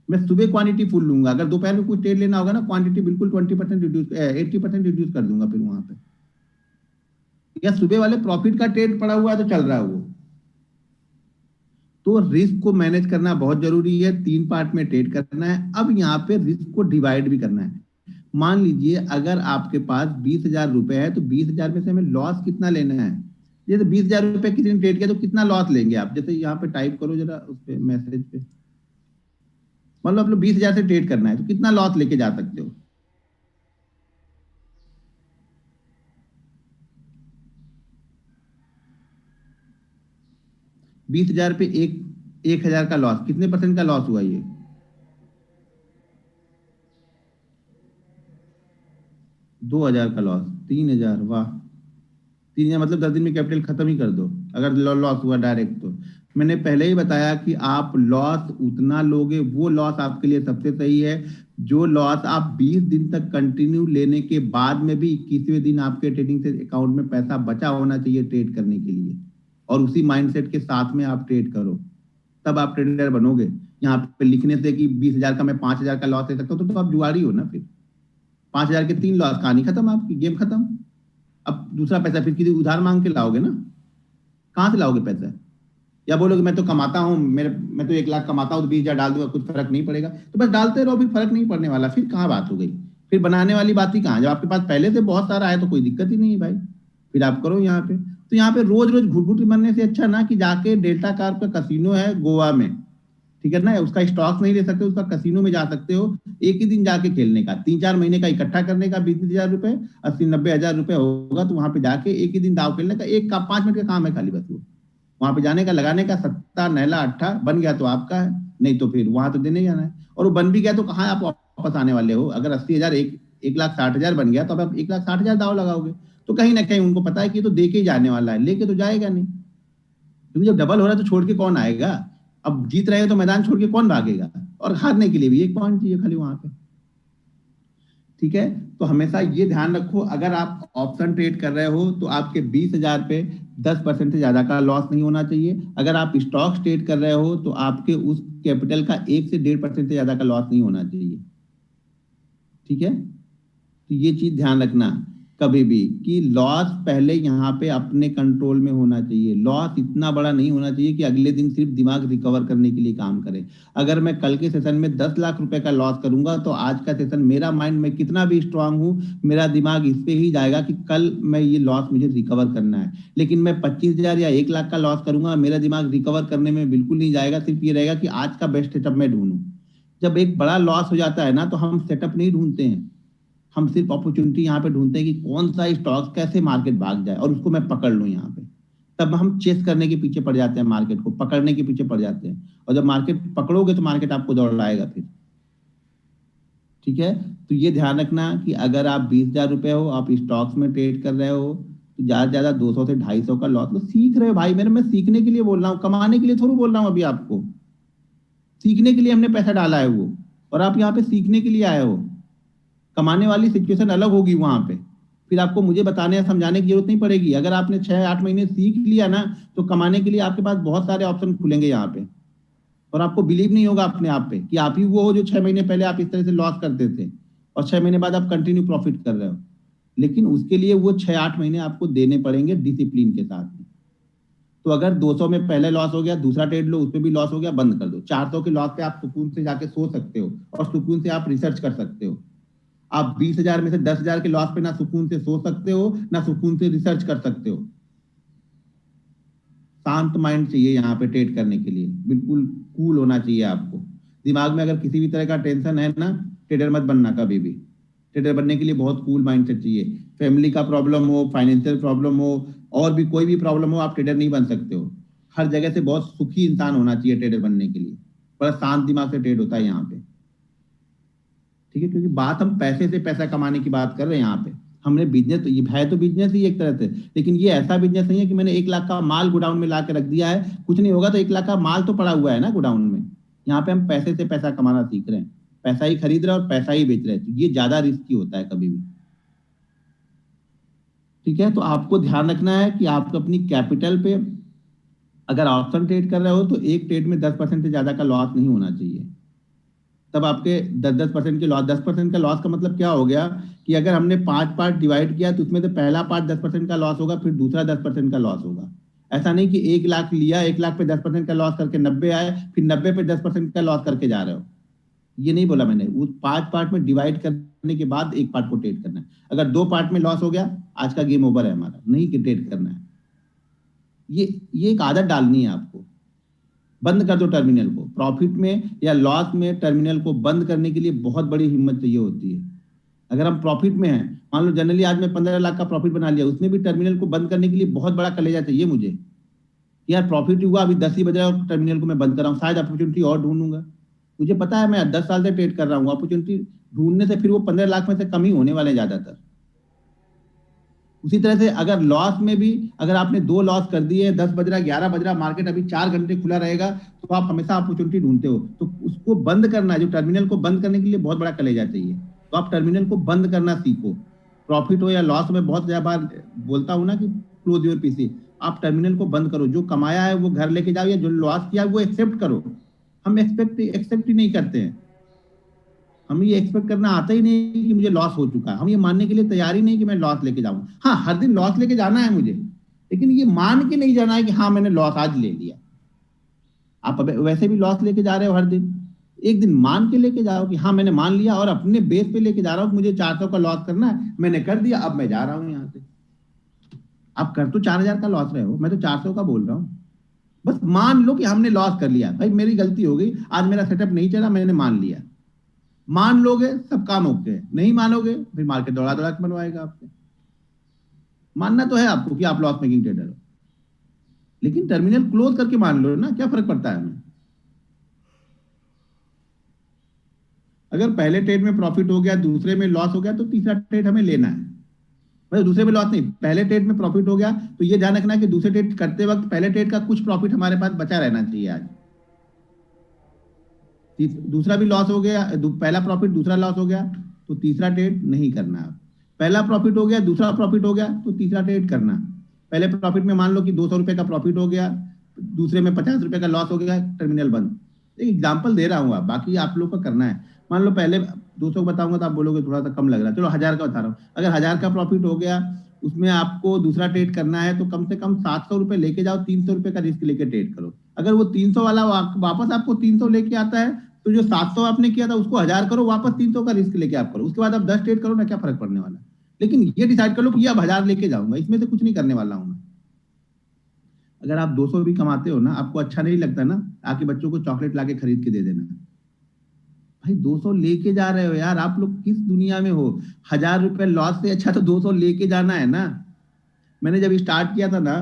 मैं सुबह क्वांटिटी फुल लूंगा, अगर दोपहर में कुछ ट्रेड लेना होगा ना, क्वांटिटी बिल्कुल 20% रिड्यूस 80% रिड्यूस कर दूंगा फिर वहां पे। या सुबह वाले प्रॉफिट का ट्रेड पड़ा हुआ है तो चल रहा है वो। तो रिस्क को मैनेज करना बहुत जरूरी है, 3 पार्ट में ट्रेड करना है। अब यहाँ पे रिस्क को डिवाइड भी करना है। मान लीजिए अगर आपके पास 20,000 रुपए है तो 20,000 में से हमें लॉस कितना लेना है। जैसे 20,000 रुपए किसी ने ट्रेड किया तो कितना लॉस लेंगे आप, जैसे यहाँ पे टाइप करो जरा उस पे मैसेज पे। मान लो आप लोग 20,000 से ट्रेड करना है तो कितना लॉस लेके जा सकते हो। 20,000 पे 1,000 का लॉस, कितने परसेंट का लॉस हुआ ये। 2,000 का लॉस, 3,000, वाह। 3,000 मतलब 10 दिन में कैपिटल खत्म ही कर दो अगर लॉस हुआ डायरेक्ट तो। मैंने पहले ही बताया कि आप लॉस उतना लोगे, वो लॉस आपके लिए सबसे सही है जो लॉस आप 20 दिन तक कंटिन्यू लेने के बाद में भी 21वें दिन आपके ट्रेडिंग से अकाउंट में पैसा बचा होना चाहिए ट्रेड करने के लिए। और उसी माइंडसेट के साथ में आप ट्रेड करो, तब आप ट्रेडर बनोगे। यहाँ पे लिखने से कि 20,000 का मैं 5,000 का लॉस ले सकता हूँ तो आप जुआरी हो ना फिर। 5,000 के 3 लॉस, कहानी खत्म, आपकी गेम खत्म। अब दूसरा पैसा फिर किसी उधार मांग के लाओगे ना, कहाँ से लाओगे पैसा। या बोलोगे मैं तो कमाता हूँ, मैं तो 1 लाख कमाता हूँ तो 20,000 डाल दूंगा, कुछ फर्क नहीं पड़ेगा, तो बस डालते रहो, फिर फर्क नहीं पड़ने वाला, फिर कहाँ बात हो गई। फिर बनाने वाली बात ही कहाँ, जब आपके पास पहले से बहुत सारा है तो कोई दिक्कत ही नहीं है भाई, फिर आप करो यहाँ पे। तो यहाँ पे रोज रोज घुट घुट बनने से अच्छा ना कि जाके डेल्टा कार्प का कसिनो है गोवा में, ठीक है ना, उसका स्टॉक्स नहीं ले सकते, उसका कसिनो में जा सकते हो। एक ही दिन जाके खेलने का, 3-4 महीने का इकट्ठा करने का 20,000 रुपए, 80-90 हजार रुपए होगा तो वहां पे जाके एक ही दिन दाव खेलने का, एक का 5 मिनट का काम है खाली बस वो। वहां पे जाने का, लगाने का, सट्टा नैला अट्ठा बन गया तो आपका है, नहीं तो फिर वहां तो देने जाना है। और वो बन भी गया तो कहाँ आप वापस आने वाले हो। अगर 80,000 1,60,000 बन गया तो अब आप 1,60,000 दाव लगाओगे, तो कहीं ना कहीं उनको पता है कि ये तो दे के ही जाने वाला है, लेके तो जाएगा नहीं। क्योंकि जब डबल हो रहा है तो छोड़ के कौन आएगा। अब जीत रहे हो तो मैदान छोड़ के कौन भागेगा, और हारने के लिए भी एक पॉइंट चाहिए खाली वहां पे। ठीक है, तो हमेशा ये ध्यान रखो, अगर आप ऑप्शन ट्रेड कर रहे हो तो आपके 20,000 पे 10% से ज्यादा का लॉस नहीं होना चाहिए। अगर आप स्टॉक्स ट्रेड कर रहे हो तो आपके उस कैपिटल का 1 से 1.5% से ज्यादा का लॉस नहीं होना चाहिए। ठीक है, तो ये चीज ध्यान रखना कभी भी कि लॉस पहले यहाँ पे अपने कंट्रोल में होना चाहिए। लॉस इतना बड़ा नहीं होना चाहिए कि अगले दिन सिर्फ दिमाग रिकवर करने के लिए काम करे। अगर मैं कल के सेशन में 10 लाख रुपए का लॉस करूंगा तो आज का सेशन, मेरा माइंड में कितना भी स्ट्रांग हूँ, मेरा दिमाग इस पे ही जाएगा कि कल मैं ये लॉस मुझे रिकवर करना है। लेकिन मैं 25,000 या 1 लाख का लॉस करूंगा, मेरा दिमाग रिकवर करने में बिल्कुल नहीं जाएगा, सिर्फ ये रहेगा कि आज का बेस्ट सेटअप मैं ढूंढूं। जब एक बड़ा लॉस हो जाता है ना तो हम सेटअप नहीं ढूंढते हैं, हम सिर्फ अपॉर्चुनिटी यहाँ पे ढूंढते हैं कि कौन सा स्टॉक कैसे मार्केट भाग जाए और उसको मैं पकड़ लूं यहाँ पे। तब हम चेस करने के पीछे पड़ जाते हैं, मार्केट को पकड़ने के पीछे पड़ जाते हैं, और जब मार्केट पकड़ोगे तो मार्केट आपको दौड़ाएगा फिर। ठीक है, तो ये ध्यान रखना कि अगर आप 20,000 रुपए हो, आप स्टॉक्स में ट्रेड कर रहे हो, तो ज्यादा से ज्यादा 200 से 250 का लॉस लो। सीख रहे हो भाई, मेरे मैं सीखने के लिए बोल रहा हूँ, कमाने के लिए थोड़ी बोल रहा हूँ अभी आपको। सीखने के लिए हमने पैसा डाला है वो, और आप यहाँ पे सीखने के लिए आए हो। कमाने वाली सिचुएशन अलग होगी वहां पे, फिर आपको मुझे बताने या समझाने की जरूरत नहीं पड़ेगी। अगर आपने 6-8 महीने सीख लिया ना तो कमाने के लिए आपके पास बहुत सारे ऑप्शन खुलेंगे यहाँ पे, और आपको बिलीव नहीं होगा अपने आप पे कि आप ही वो हो जो 6 महीने पहले आप इस तरह से लॉस करते थे और 6 महीने बाद आप कंटिन्यू प्रॉफिट कर रहे हो। लेकिन उसके लिए वो 6-8 महीने आपको देने पड़ेंगे डिसिप्लिन के साथ में। तो अगर 200 में पहले लॉस हो गया, दूसरा ट्रेड लो, उसमें भी लॉस हो गया, बंद कर दो। 400 के लॉस पे आप सुकून से जाके सो सकते हो और सुकून से आप रिसर्च कर सकते हो। आप 20,000 में से 10,000 के लॉस पे ना सुकून से सो सकते हो, ना सुकून से रिसर्च कर सकते हो। शांत माइंड चाहिए यहाँ पे ट्रेड करने के लिए, बिल्कुल कूल होना चाहिए आपको। दिमाग में अगर किसी भी तरह का टेंशन है ना, ट्रेडर मत बनना कभी भी। ट्रेडर बनने के लिए बहुत कूल माइंडसेट चाहिए। फैमिली का प्रॉब्लम हो, फाइनेंशियल प्रॉब्लम हो, और भी कोई भी प्रॉब्लम हो, आप ट्रेडर नहीं बन सकते हो। हर जगह से बहुत सुखी इंसान होना चाहिए ट्रेडर बनने के लिए। बड़ा शांत दिमाग से ट्रेड होता है यहाँ पे, ठीक है, क्योंकि बात हम पैसे से पैसा कमाने की बात कर रहे हैं यहाँ पे। हमने बिजनेस, ये है तो बिजनेस ही एक तरह से, लेकिन ये ऐसा बिजनेस नहीं है कि मैंने 1 लाख का माल गोडाउन में ला के रख दिया है, कुछ नहीं होगा तो 1 लाख का माल तो पड़ा हुआ है ना गोडाउन में। यहाँ पे हम पैसे से पैसा कमाना सीख रहे हैं, पैसा ही खरीद रहे हैं और पैसा ही बेच रहे हैं, तो ये ज्यादा रिस्की होता है कभी भी। ठीक है, तो आपको ध्यान रखना है कि आपको अपनी कैपिटल पे, अगर ऑप्शन ट्रेड कर रहे हो तो एक ट्रेड में 10% से ज्यादा का लॉस नहीं होना चाहिए। तब आपके 10% के लॉस, 10% का लॉस का मतलब क्या हो गया कि अगर हमने 5 पार्ट डिवाइड किया तो उसमें से पहला पार्ट 10% का लॉस होगा, फिर दूसरा 10% का लॉस होगा। ऐसा नहीं कि 1 लाख लिया, 1 लाख पे 10% का लॉस करके 90 आए, फिर 90 पे 10% का लॉस करके जा रहे हो। ये नहीं बोला मैंने। उस 5 पार्ट में डिवाइड करने के बाद एक पार्ट को ट्रेड करना है। अगर 2 पार्ट में लॉस हो गया, आज का गेम ओवर है हमारा, नहीं कि ट्रेड करना है। ये एक आदत डालनी है आपको। बंद कर दो टर्मिनल को। प्रॉफिट में या लॉस में टर्मिनल को बंद करने के लिए बहुत बड़ी हिम्मत चाहिए होती है। अगर हम प्रॉफिट में हैं, मान लो जनरली आज मैं 15 लाख का प्रॉफिट बना लिया, उसमें भी टर्मिनल को बंद करने के लिए बहुत बड़ा कलेजा चाहिए मुझे। यार प्रॉफिट हुआ, अभी 10 ही बज रहा है और टर्मिनल को मैं बंद कर रहा हूँ, शायद अपॉर्चुनिटी और ढूंढूंगा। मुझे पता है मैं 10 साल से ट्रेड कर रहा हूँ, अपॉर्चुनिटी ढूंढने से फिर वो 15 लाख में से कम ही होने वाले ज्यादातर। उसी तरह से अगर लॉस में भी, अगर आपने 2 लॉस कर दिए, 10 बज रहा, 11 बज रहा, मार्केट अभी 4 घंटे खुला रहेगा, तो आप हमेशा अपॉर्चुनिटी ढूंढते हो, तो उसको बंद करना है। जो टर्मिनल को बंद करने के लिए बहुत बड़ा कलेजा चाहिए, तो आप टर्मिनल को बंद करना सीखो। प्रॉफिट हो या लॉस, में बहुत ज्यादा बार बोलता हूं ना कि क्लोज योर पीसी। आप टर्मिनल को बंद करो, जो कमाया है वो घर लेके जाओ, या जो लॉस किया है वो एक्सेप्ट करो। हम एक्सेप्ट ही नहीं करते हैं। हमें ये एक्सपेक्ट करना आता ही नहीं कि मुझे लॉस हो चुका है। हम ये मानने के लिए तैयार ही नहीं कि मैं लॉस लेके जाऊं। हाँ, हर दिन लॉस लेके जाना है मुझे, लेकिन ये मान के नहीं जाना है कि हाँ मैंने लॉस आज ले लिया। आप वैसे भी लॉस लेके जा रहे हो हर दिन, एक दिन मान के लेके जाओ कि हाँ मैंने मान लिया और अपने बेस पे लेके जा रहा हूँ, मुझे 400 का लॉस करना है, मैंने कर दिया, अब मैं जा रहा हूँ यहाँ से। आप कर तो 4000 का लॉस रहे हो, मैं तो 400 का बोल रहा हूँ। बस मान लो कि हमने लॉस कर लिया, भाई मेरी गलती हो गई, आज मेरा सेटअप नहीं चला, मैंने मान लिया। मान लोगे सब काम ओके, नहीं मानोगे फिर मार्केट दौड़ा दौड़ा के बनवाएगा आपसे। मानना तो है आपको कि आप लॉस मेकिंग ट्रेडर हो, लेकिन टर्मिनल क्लोज करके मान लो ना, क्या फर्क पड़ता है हमें। अगर पहले ट्रेड में प्रॉफिट हो गया, दूसरे में लॉस हो गया, तो तीसरा ट्रेड हमें लेना है। मतलब दूसरे में लॉस नहीं, पहले ट्रेड में प्रॉफिट हो गया तो ये ध्यान रखना है कि दूसरे ट्रेड करते वक्त पहले ट्रेड का कुछ प्रॉफिट हमारे पास बचा रहना चाहिए आज। दूसरा भी लॉस हो गया, पहला प्रॉफिट दूसरा लॉस हो गया, तो तीसरा ट्रेड नहीं करना। पहला प्रॉफिट हो गया, दूसरा प्रॉफिट हो गया, तो तीसरा ट्रेड करना। पहले प्रॉफिट में मान लो कि 200 रुपए का प्रॉफिट हो गया, दूसरे में 50 रुपए का लॉस हो गया, टर्मिनल बंद। एक एग्जाम्पल दे रहा हूँ, आप बाकी आप लोग को करना है। मान लो पहले 200 बताऊंगा तो आप बोलोगे थोड़ा सा कम लग रहा है, चलो 1000 का बता रहा हूँ। अगर 1000 का प्रॉफिट हो गया, उसमें आपको दूसरा ट्रेड करना है, तो कम से कम 700 रुपए लेके जाओ, 300 रुपए का रिस्क लेके ट्रेड करो। अगर वो 300 वाला वापस आपको 300 लेके आता है, तो जो 700 आपने किया था उसको 1000 करो, वापस 300 का रिस्क लेके आप करो, उसके बाद आप 10 ट्रेड करो ना, क्या फर्क पड़ने वाला। लेकिन ये डिसाइड कर लो कि अब 1000 लेके जाऊंगा, इसमें से कुछ नहीं करने वाला हूं मैं। अगर आप 200 भी कमाते हो ना, आपको अच्छा नहीं लगता ना, आके बच्चों को चॉकलेट लाके खरीद के दे देना। भाई 200 लेके जा रहे हो यार, आप लोग किस दुनिया में हो। 1000 रुपए लॉस से अच्छा तो 200 लेके जाना है ना। मैंने जब स्टार्ट किया था ना,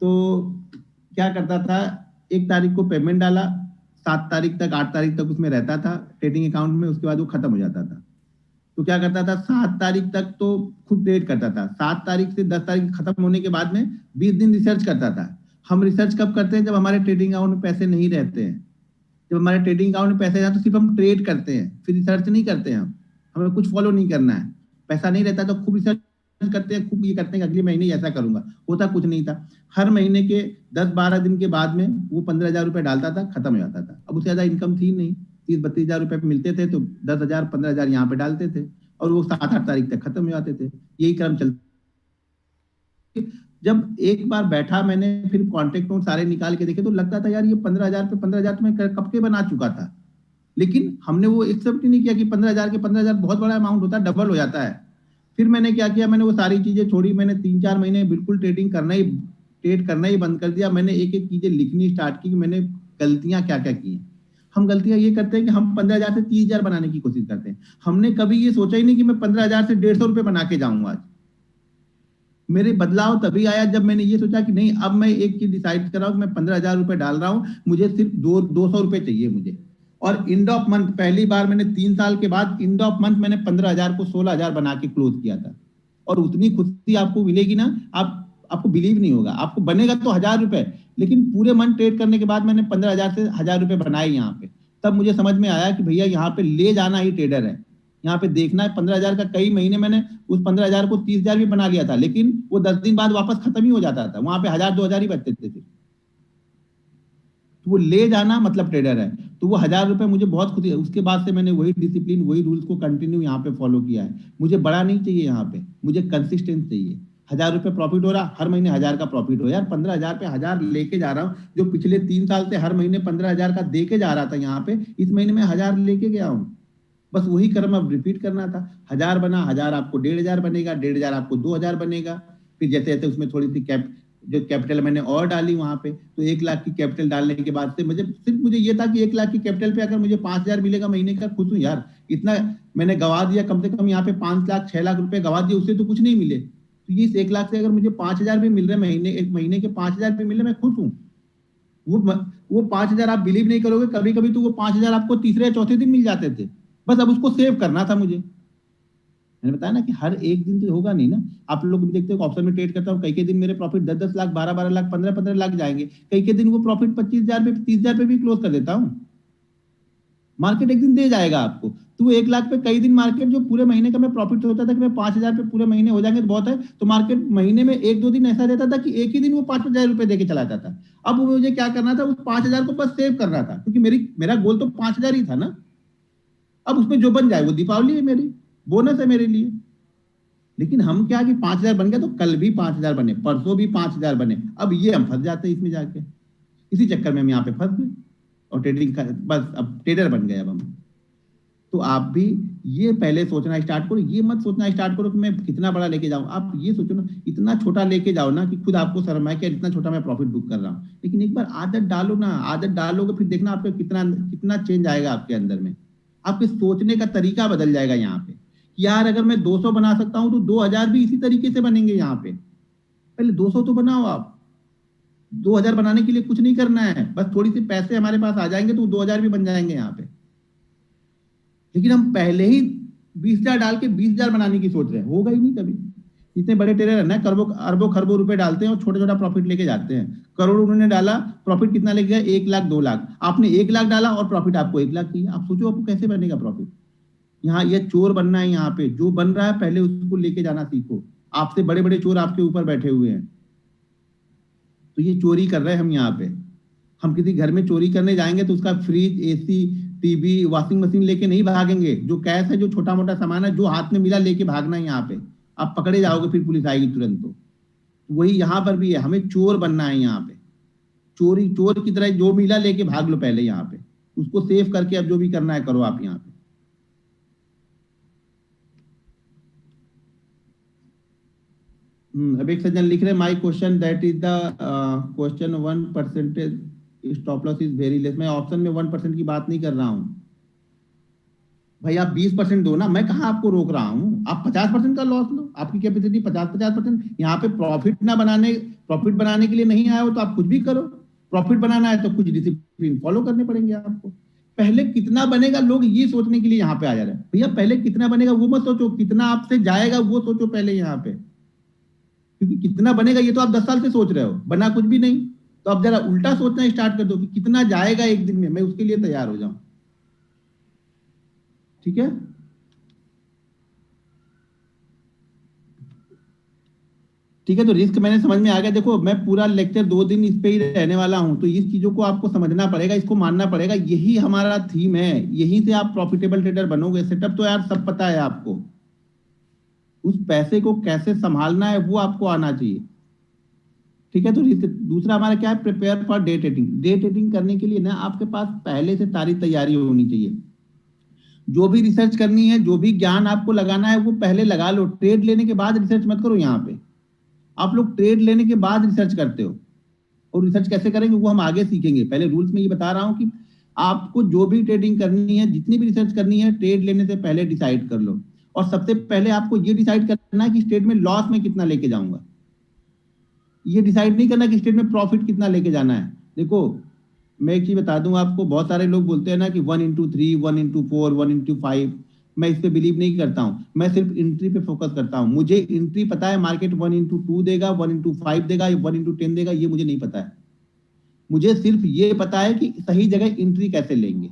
तो क्या करता था, 1 तारीख को पेमेंट डाला, 7 तारीख तक 8 तारीख तक उसमें रहता था ट्रेडिंग अकाउंट में, उसके बाद वो खत्म हो जाता था। तो क्या करता था, 7 तारीख तक तो खुद ट्रेड करता था, 7 तारीख से 10 तारीख खत्म होने के बाद में 20 दिन रिसर्च करता था। हम रिसर्च कब करते हैं, जब हमारे ट्रेडिंग अकाउंट में पैसे नहीं रहते हैं। जब हमारे ट्रेडिंग अकाउंट में पैसे जाते तो सिर्फ हम ट्रेड करते हैं, फिर रिसर्च नहीं करते हैं। हमें कुछ फॉलो नहीं करना है। पैसा नहीं रहता तो खूब रिसर्च करते हैं, खूब ये करते हैं अगले महीने ऐसा करूंगा, होता कुछ नहीं था। हर महीने के 10-12 दिन के बाद में वो 15,000 रुपए डालता था, खत्म हो जाता था। अब उससे ज्यादा इनकम थी नहीं, 30-32,000 रुपए मिलते थे, तो 10,000 15,000 यहाँ पे डालते थे और वो 7-8 तारीख तक खत्म हो जाते थे। यही क्रम चलता। जब एक बार बैठा मैंने, फिर कॉन्टेक्ट नोट सारे निकाल के देखे, तो लगता था यार ये 15,000 पे 15,000 तो मैं कब के बना चुका था। लेकिन हमने वो एक्सेप्ट ही नहीं किया कि 15,000 के 15,000 बहुत बड़ा अमाउंट होता है, डबल हो जाता है। फिर मैंने क्या किया, मैंने वो सारी चीजें छोड़ी, मैंने 3-4 महीने बिल्कुल ट्रेडिंग करना ही ट्रेड करना ही बंद कर दिया। मैंने एक एक चीजें लिखनी स्टार्ट की कि मैंने गलतियां क्या क्या की हैं। हम गलतियां ये करते हैं कि हम 15,000 से 30,000 बनाने की कोशिश करते हैं। हमने कभी ये सोचा ही नहीं कि मैं 15,000 से 150 रुपए बना के जाऊंगा आज। मेरे बदलाव तभी आया जब मैंने ये सोचा कि नहीं, अब मैं एक चीज डिसाइड कर रहा हूँ कि मैं 15,000 रुपए डाल रहा हूँ, मुझे सिर्फ 200 रुपए चाहिए मुझे। और एंड ऑफ मंथ पहली बार मैंने 3 साल के बाद एंड ऑफ मंथ मैंने 15,000 को 16,000 बना के क्लोज किया था। और उतनी खुशी आपको मिलेगी ना, आपको बिलीव नहीं होगा। आपको बनेगा तो 1,000 रुपए, लेकिन पूरे मंथ ट्रेड करने के बाद मैंने 15,000 से 1,000 रुपए बनाए यहाँ पे। तब मुझे समझ में आया कि भैया यहाँ पे ले जाना ही ट्रेडर है। यहाँ पे देखना है 15,000 का, कई महीने मैंने उस 15,000 को 30,000 भी बना लिया था, लेकिन वो 10 दिन बाद वापस खत्म ही हो जाता था। वहां पे 1,000-2,000 ही बचते थे। तो वो ले जाना मतलब ट्रेडर है। तो वो 1,000 रुपए मुझे बहुत खुशी है। उसके बाद से मैंने वही डिसिप्लिन, वही रूल्स को कंटिन्यू यहाँ पे फॉलो किया है। मुझे बड़ा नहीं चाहिए यहाँ पे, मुझे कंसिस्टेंस चाहिए। 1,000 रुपए प्रॉफिट हो रहा, हर महीने 1,000 का प्रॉफिट हो। यार 15,000 पे 1,000 लेके जा रहा हूँ, जो पिछले 3 साल से हर महीने 15,000 का दे के जा रहा था यहाँ पे, इस महीने में 1,000 लेके गया हूँ। बस वही क्रम अब रिपीट करना था। 1,000 बना, 1,000 आपको 1,500 बनेगा, 1,500 आपको 2,000 बनेगा। फिर जैसे जैसे उसमें थोड़ी सी जो कैपिटल मैंने और डाली वहां पे, तो 1,00,000 की कैपिटल डालने के बाद से मुझे ये था कि 1,00,000 की कैपिटल पे अगर मुझे 5,000 मिलेगा महीने का, खुश हूँ यार। इतना मैंने गवा दिया, कम से कम यहाँ पे 5 लाख 6 लाख रुपए गवा दिए, उससे तो कुछ नहीं मिले। तो ये इस 1,00,000 से अगर मुझे 5,000 भी मिल रहे महीने, एक महीने के 5,000 भी मिल रहे, मैं खुश हूँ। वो 5,000 आप बिलीव नहीं करोगे, कभी कभी तो वो 5,000 आपको तीसरे या चौथे दिन मिल जाते थे। बस अब उसको सेव करना था मुझे। मैंने बताया ना कि हर एक दिन तो होगा नहीं ना। आप लोग भी देखते हो ऑप्शन में ट्रेड करता हूँ, कई के दिन मेरे प्रॉफिट 10-10 लाख, 12-12 लाख, 15-15 लाख जाएंगे। कई के दिन वो प्रॉफिट 25,000 पे, 30,000 पे भी क्लोज कर देता हूँ। मार्केट एक दिन दे जाएगा आपको। तो 1,00,000 पे कई दिन मार्केट, जो पूरे महीने का मैं प्रॉफिट होता था कि मैं 5,000 पे पूरे महीने हो जाएंगे तो बहुत है, तो मार्केट महीने में 1-2 दिन ऐसा देता था कि एक ही दिन वो 5,000 रुपए देके चला जाता। अब मुझे क्या करना था, उस 5,000 को बस सेव करना था, क्योंकि मेरा गोल तो 5,000 ही था ना। अब उसमें जो बन जाए वो दीपावली है मेरी, बोनस है मेरे लिए। लेकिन हम क्या कि 5,000 बन गया तो कल भी 5,000 बने, परसों भी 5,000 बने। अब ये हम फंस जाते हैं इसमें जाके, इसी चक्कर में हम यहाँ पे फंस गए और ट्रेडिंग का बस अब ट्रेडर बन गए अब हम। तो आप भी ये पहले सोचना स्टार्ट करो, ये मत सोचना स्टार्ट करो कि मैं कितना बड़ा लेके जाऊं। आप ये सोचो ना, इतना छोटा लेके जाओ ना कि खुद आपको शर्म आए कि इतना छोटा मैं प्रॉफिट बुक कर रहा हूँ। लेकिन एक बार आदत डालो ना, आदत डालोगे फिर देखना आपका कितना कितना चेंज आएगा आपके अंदर में। आपके सोचने का तरीका बदल जाएगा यहाँ पे। यार अगर मैं 200 बना सकता हूं तो 2,000 भी इसी तरीके से बनेंगे यहाँ पे। पहले 200 तो बनाओ आप। 2,000 बनाने के लिए कुछ नहीं करना है, बस थोड़ी सी पैसे हमारे पास आ जाएंगे तो 2,000 भी बन जाएंगे यहाँ पे। लेकिन हम पहले ही 20,000 डाल के 20,000 बनाने की सोच रहे हैं, होगा ही नहीं कभी। इतने बड़े ट्रेडर है ना, अरबों खरबों रुपए डालते हैं और छोटा छोटा प्रॉफिट लेके जाते हैं। करोड़ उन्होंने डाला, प्रॉफिट कितना लेके गया, 1,00,000 2,00,000। आपने 1,00,000 डाला और प्रॉफिट आपको 1,00,000 चाहिए। आप सोचो आपको कैसे बनेगा प्रॉफिट। यहाँ ये चोर बनना है, यहाँ पे जो बन रहा है पहले उसको लेके जाना सीखो। आपसे बड़े बड़े चोर आपके ऊपर बैठे हुए हैं, तो ये चोरी कर रहे हैं हम यहाँ पे। हम किसी घर में चोरी करने जाएंगे तो उसका fridge, AC, TV, washing machine लेके नहीं भागेंगे। जो कैश है, जो छोटा मोटा सामान है, जो हाथ में मिला लेके भागना है यहाँ पे। आप पकड़े जाओगे, फिर पुलिस आएगी तुरंत। तो वही यहाँ पर भी है, हमें चोर बनना है यहाँ पे। चोर की तरह जो मिला लेके भाग लो पहले यहाँ पे, उसको सेव करके अब जो भी करना है करो आप यहाँ पे। अब एक सज्जन लिख रहे my question that is the question 1% stop loss is very less. मैं ऑप्शन में 1% की बात नहीं कर रहा हूँ भाई। आप 20% दो ना, मैं कहाँ आपको रोक रहा हूँ। आप 50% का लॉस लो, आपकी कैपेसिटी 50%। यहाँ पे प्रॉफिट बनाने के लिए नहीं आए हो तो आप कुछ भी करो। प्रॉफिट बनाना है तो कुछ डिसिप्लिन फॉलो करने पड़ेंगे आपको। पहले कितना बनेगा, लोग ये सोचने के लिए यहाँ पे आ जा रहे हैं। भैया पहले कितना बनेगा वो मत सोचो, कितना आपसे जाएगा वो सोचो पहले यहाँ पे। क्योंकि कितना बनेगा ये तो आप 10 साल से सोच रहे हो, बना कुछ भी नहीं। तो आप जरा उल्टा सोचना स्टार्ट कर दो कि कितना जाएगा एक दिन में, मैं उसके लिए तैयार हो जाऊं। ठीक है, ठीक है। तो रिस्क मैंने समझ में आ गया। देखो मैं पूरा लेक्चर 2 दिन इस पे ही रहने वाला हूं, तो इस चीजों को आपको समझना पड़ेगा, इसको मानना पड़ेगा। यही हमारा थीम है, यहीं से आप प्रॉफिटेबल ट्रेडर बनोगे। सेटअप तो यार सब पता है आपको, उस पैसे को कैसे संभालना है वो आपको आना चाहिए। ठीक है। तो दूसरा हमारा क्या है, prepare for day trading. Day trading करने के लिए ना आपके पास पहले से सारी तैयारी होनी चाहिए। जो भी रिसर्च करनी है, जो भी ज्ञान आपको लगाना है वो पहले लगा लो। ट्रेड लेने के बाद रिसर्च मत करो यहाँ पे। आप लोग ट्रेड लेने के बाद रिसर्च करते हो, और रिसर्च कैसे करेंगे वो हम आगे सीखेंगे। पहले रूल्स में ये बता रहा हूं कि आपको जो भी ट्रेडिंग करनी है, जितनी भी रिसर्च करनी है, ट्रेड लेने से पहले डिसाइड कर लो। और सबसे पहले आपको ये डिसाइड करना है कि स्टेट में लॉस में कितना लेके जाऊंगा। ये डिसाइड नहीं करना कि स्टेट में प्रॉफिट कितना लेके जाना है। देखो मैं एक चीज बता दूं आपको, बहुत सारे लोग बोलते हैं ना कि 1x3, 1x4, 1x5, मैं इस पे बिलीव नहीं करता हूं। मैं सिर्फ एंट्री पे फोकस करता हूं। मुझे एंट्री पता है, मार्केट 1x2 देगा, 1x5 देगा, 1x10 देगा, ये मुझे नहीं पता है। मुझे सिर्फ ये पता है कि सही जगह एंट्री कैसे लेंगे।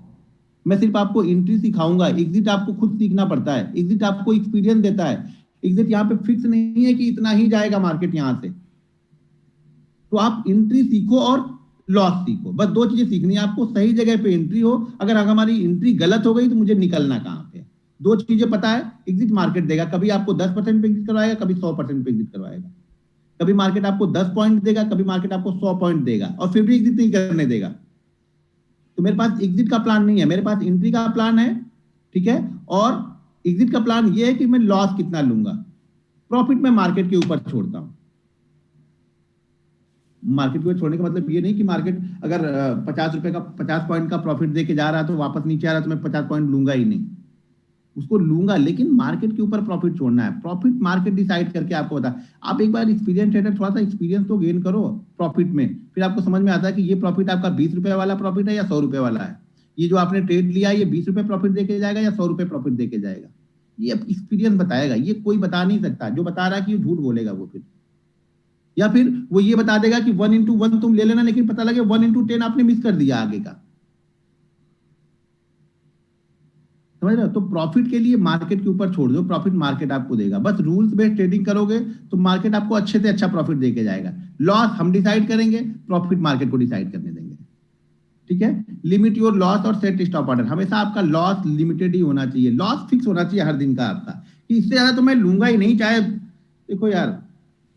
मैं सिर्फ आपको एंट्री सिखाऊंगा, एग्जिट आपको खुद सीखना पड़ता है। एग्जिट आपको एक्सपीरियंस देता है। एग्जिट यहाँ पे फिक्स नहीं है कि इतना ही जाएगा मार्केट यहाँ से। तो आप एंट्री सीखो और लॉस सीखो, बस दो चीजें सीखनी है आपको। सही जगह पे एंट्री हो, अगर हमारी एंट्री गलत हो गई तो मुझे निकलना कहाँ पे। दो चीजें पता है, एग्जिट मार्केट देगा, कभी आपको 10% पे एग्जिट करवाएगा, कभी 100% पे एग्जिट करवाएगा। कभी मार्केट आपको 10 पॉइंट देगा, कभी मार्केट आपको 100 पॉइंट देगा, और फिर भी एग्जिट नहीं करने देगा। तो मेरे पास एग्जिट का प्लान नहीं है, मेरे पास एंट्री का प्लान है, ठीक है। और एग्जिट का प्लान ये है कि मैं लॉस कितना लूंगा, प्रॉफिट में मार्केट के ऊपर छोड़ता हूं। मार्केट को छोड़ने का मतलब ये नहीं कि मार्केट अगर 50 रुपए का 50 पॉइंट का प्रॉफिट देके जा रहा है तो वापस नीचे आ रहा है तो मैं 50 पॉइंट लूंगा ही नहीं। उसको लूंगा, लेकिन मार्केट के ऊपर प्रॉफिट छोड़ना है। प्रॉफिट मार्केट डिसाइड करके आपको बता। आप एक बार एक्सपीरियंस ट्रेडर, थोड़ा सा एक्सपीरियंस तो गेन करो प्रॉफिट में, फिर आपको समझ में आता है कि ये प्रॉफिट आपका 20 रुपए वाला प्रॉफिट है या 100 रुपए वाला है। ये जो आपने ट्रेड लिया है, ये 20 रुपए प्रॉफिट देके जाएगा या 100 रुपए प्रॉफिट देके जाएगा, ये एक्सपीरियंस बताएगा। ये कोई बता नहीं सकता। जो बता रहा है कि झूठ बोलेगा वो, फिर या फिर वो ये बता देगा कि 1x1 तुम ले लेना, लेकिन पता लगे 1x10 आपने मिस कर दिया आगे का। समझ रहे हो? तो प्रॉफिट के लिए मार्केट के ऊपर छोड़ दो, प्रॉफिट मार्केट आपको देगा। बस रूल्स बेस्ड ट्रेडिंग करोगे तो मार्केट आपको अच्छे से अच्छा प्रॉफिट देके जाएगा। लॉस हम डिसाइड करेंगे, प्रॉफिट मार्केट को डिसाइड करने देंगे, ठीक है। लिमिट योर लॉस और सेट स्टॉप ऑर्डर। हमेशा आपका लॉस लिमिटेड ही होना चाहिए, लॉस फिक्स होना चाहिए हर दिन का आपका, कि इससे ज्यादा तो मैं लूंगा ही नहीं। चाहे देखो यार,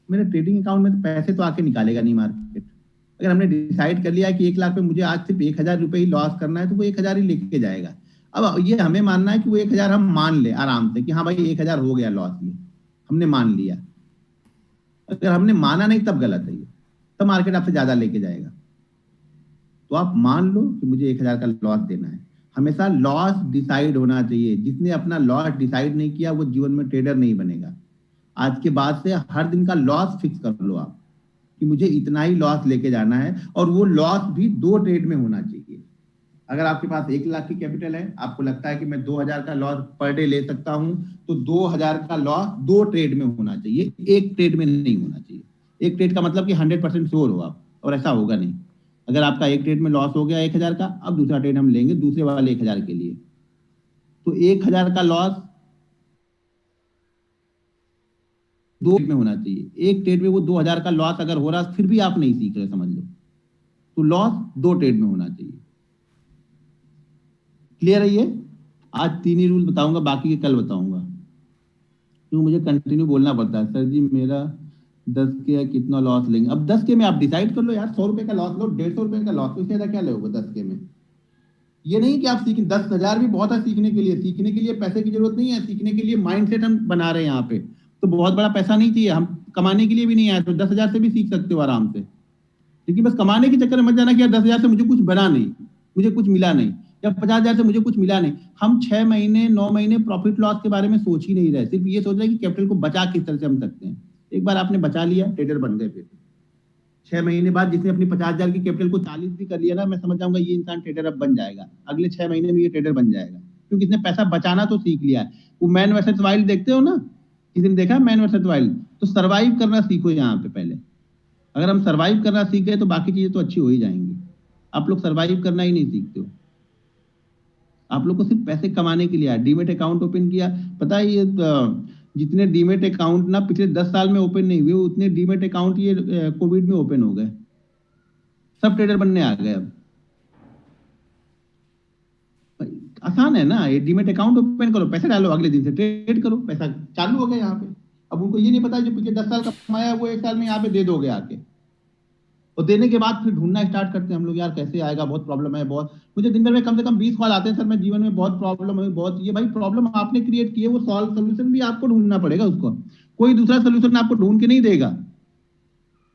मेरे ट्रेडिंग अकाउंट में तो पैसे तो आके निकालेगा नहीं मार्केट। अगर हमने डिसाइड कर लिया है कि 1 लाख पे मुझे आज सिर्फ 1,000 रुपए ही लॉस करना है, तो वो 1,000 ही लेके जाएगा। अब ये हमें मानना है कि वो 1,000 हम मान ले आराम से कि हाँ भाई 1,000 हो गया लॉस, ये हमने मान लिया। अगर हमने माना नहीं तब गलत है ये, तब मार्केट आपसे ज्यादा लेके जाएगा। तो आप मान लो कि मुझे 1,000 का लॉस देना है। हमेशा लॉस डिसाइड होना चाहिए। जिसने अपना लॉस डिसाइड नहीं किया वो जीवन में ट्रेडर नहीं बनेगा। आज के बाद से हर दिन का लॉस फिक्स कर लो आप, कि मुझे इतना ही लॉस लेके जाना है, और वो लॉस भी 2 ट्रेड में होना चाहिए। अगर आपके पास 1 लाख की कैपिटल है, आपको लगता है कि मैं 2,000 का लॉस पर डे ले सकता हूं, तो 2,000 का लॉस 2 ट्रेड में होना चाहिए, 1 ट्रेड में नहीं होना चाहिए। 1 ट्रेड का मतलब कि 100% श्योर हो आप, और ऐसा होगा नहीं। अगर आपका 1 ट्रेड में लॉस हो गया 1,000 का, अब दूसरा ट्रेड हम लेंगे दूसरे वाले 1,000 के लिए। तो 1,000 का लॉस 2 ट्रेड में होना चाहिए। 1 ट्रेड में वो 2,000 का लॉस अगर हो रहा फिर भी आप नहीं सीख रहे, समझ लो, तो लॉस 2 ट्रेड में होना चाहिए। क्लियर है ये? आज 3 ही रूल बताऊंगा, बाकी के कल बताऊंगा, क्योंकि मुझे कंटिन्यू बोलना पड़ता है। सर जी मेरा 10 के है, कितना लॉस लेंगे? अब 10 के में आप डिसाइड कर लो यार, 100 रुपए का लॉस लो, 150 रुपए का लॉस, इससे ज्यादा क्या लोगे 10 के में? ये नहीं कि आप सीखें, 10,000 भी बहुत है सीखने के लिए। सीखने के लिए पैसे की जरूरत नहीं है, सीखने के लिए माइंडसेट हम बना रहे हैं यहाँ पे। तो बहुत बड़ा पैसा नहीं चाहिए, हम कमाने के लिए भी नहीं आए, तो 10,000 से भी सीख सकते हो आराम से। लेकिन बस कमाने के चक्कर में मत जाना कि यार 10,000 से मुझे कुछ बना नहीं, मुझे कुछ मिला नहीं, या 50,000 से मुझे कुछ मिला नहीं। हम 6 महीने 9 महीने प्रॉफिट लॉस के बारे में सोच ही नहीं रहे, सिर्फ ये सोच रहे कि कैपिटल को बचा किस तरह से हम सकते हैं। एक बार आपने बचा लिया, ट्रेडर बन गए। फिर 6 महीने बाद जिसने अपनी 50,000 की कैपिटल को 40 भी कर लिया ना, मैं समझ जाऊंगा ये इंसान ट्रेडर अब बन जाएगा। अगले 6 महीने में ये ट्रेडर बन जाएगा, क्योंकि इसने पैसा बचाना तो सीख लिया है। वो मैन वर्सेस वाइल्ड देखते हो ना, किसी ने देखा मैन वर्सेस वाइल्ड? तो सर्वाइव करना सीखो यहाँ पे पहले। अगर हम सर्वाइव करना सीख गए तो बाकी चीजें तो अच्छी हो ही जाएंगी। आप लोग सर्वाइव करना ही नहीं सीखते हो। आप लोग को सिर्फ पैसे कमाने के लिए डीमेट अकाउंट ओपन किया। पता है ये जितने डीमेट अकाउंट ना पिछले 10 साल में ओपन नहीं हुए, उतने डीमेट अकाउंट ये कोविड में ओपन हो गए। सब ट्रेडर बनने आ गए। अब आसान है ना, ये डीमेट अकाउंट ओपन करो, पैसे डालो, अगले दिन से ट्रेड करो, पैसा चालू हो गया यहाँ पे। अब उनको ये नहीं पता जो पिछले 10 साल का कमाया वो 1 साल में यहाँ पे दे दोगे आके। और देने के बाद फिर ढूंढना स्टार्ट करते हैं हम लोग, यार कैसे आएगा, बहुत प्रॉब्लम है। बहुत मुझे दिन भर में कम से कम 20 कॉल आते हैं, सर मैं जीवन में बहुत प्रॉब्लम है, बहुत। ये भाई प्रॉब्लम आपने क्रिएट की है, वो सॉल्व सोल्यूशन भी आपको ढूंढना पड़ेगा उसको। कोई दूसरा सोल्यूशन आपको ढूंढ के नहीं देगा।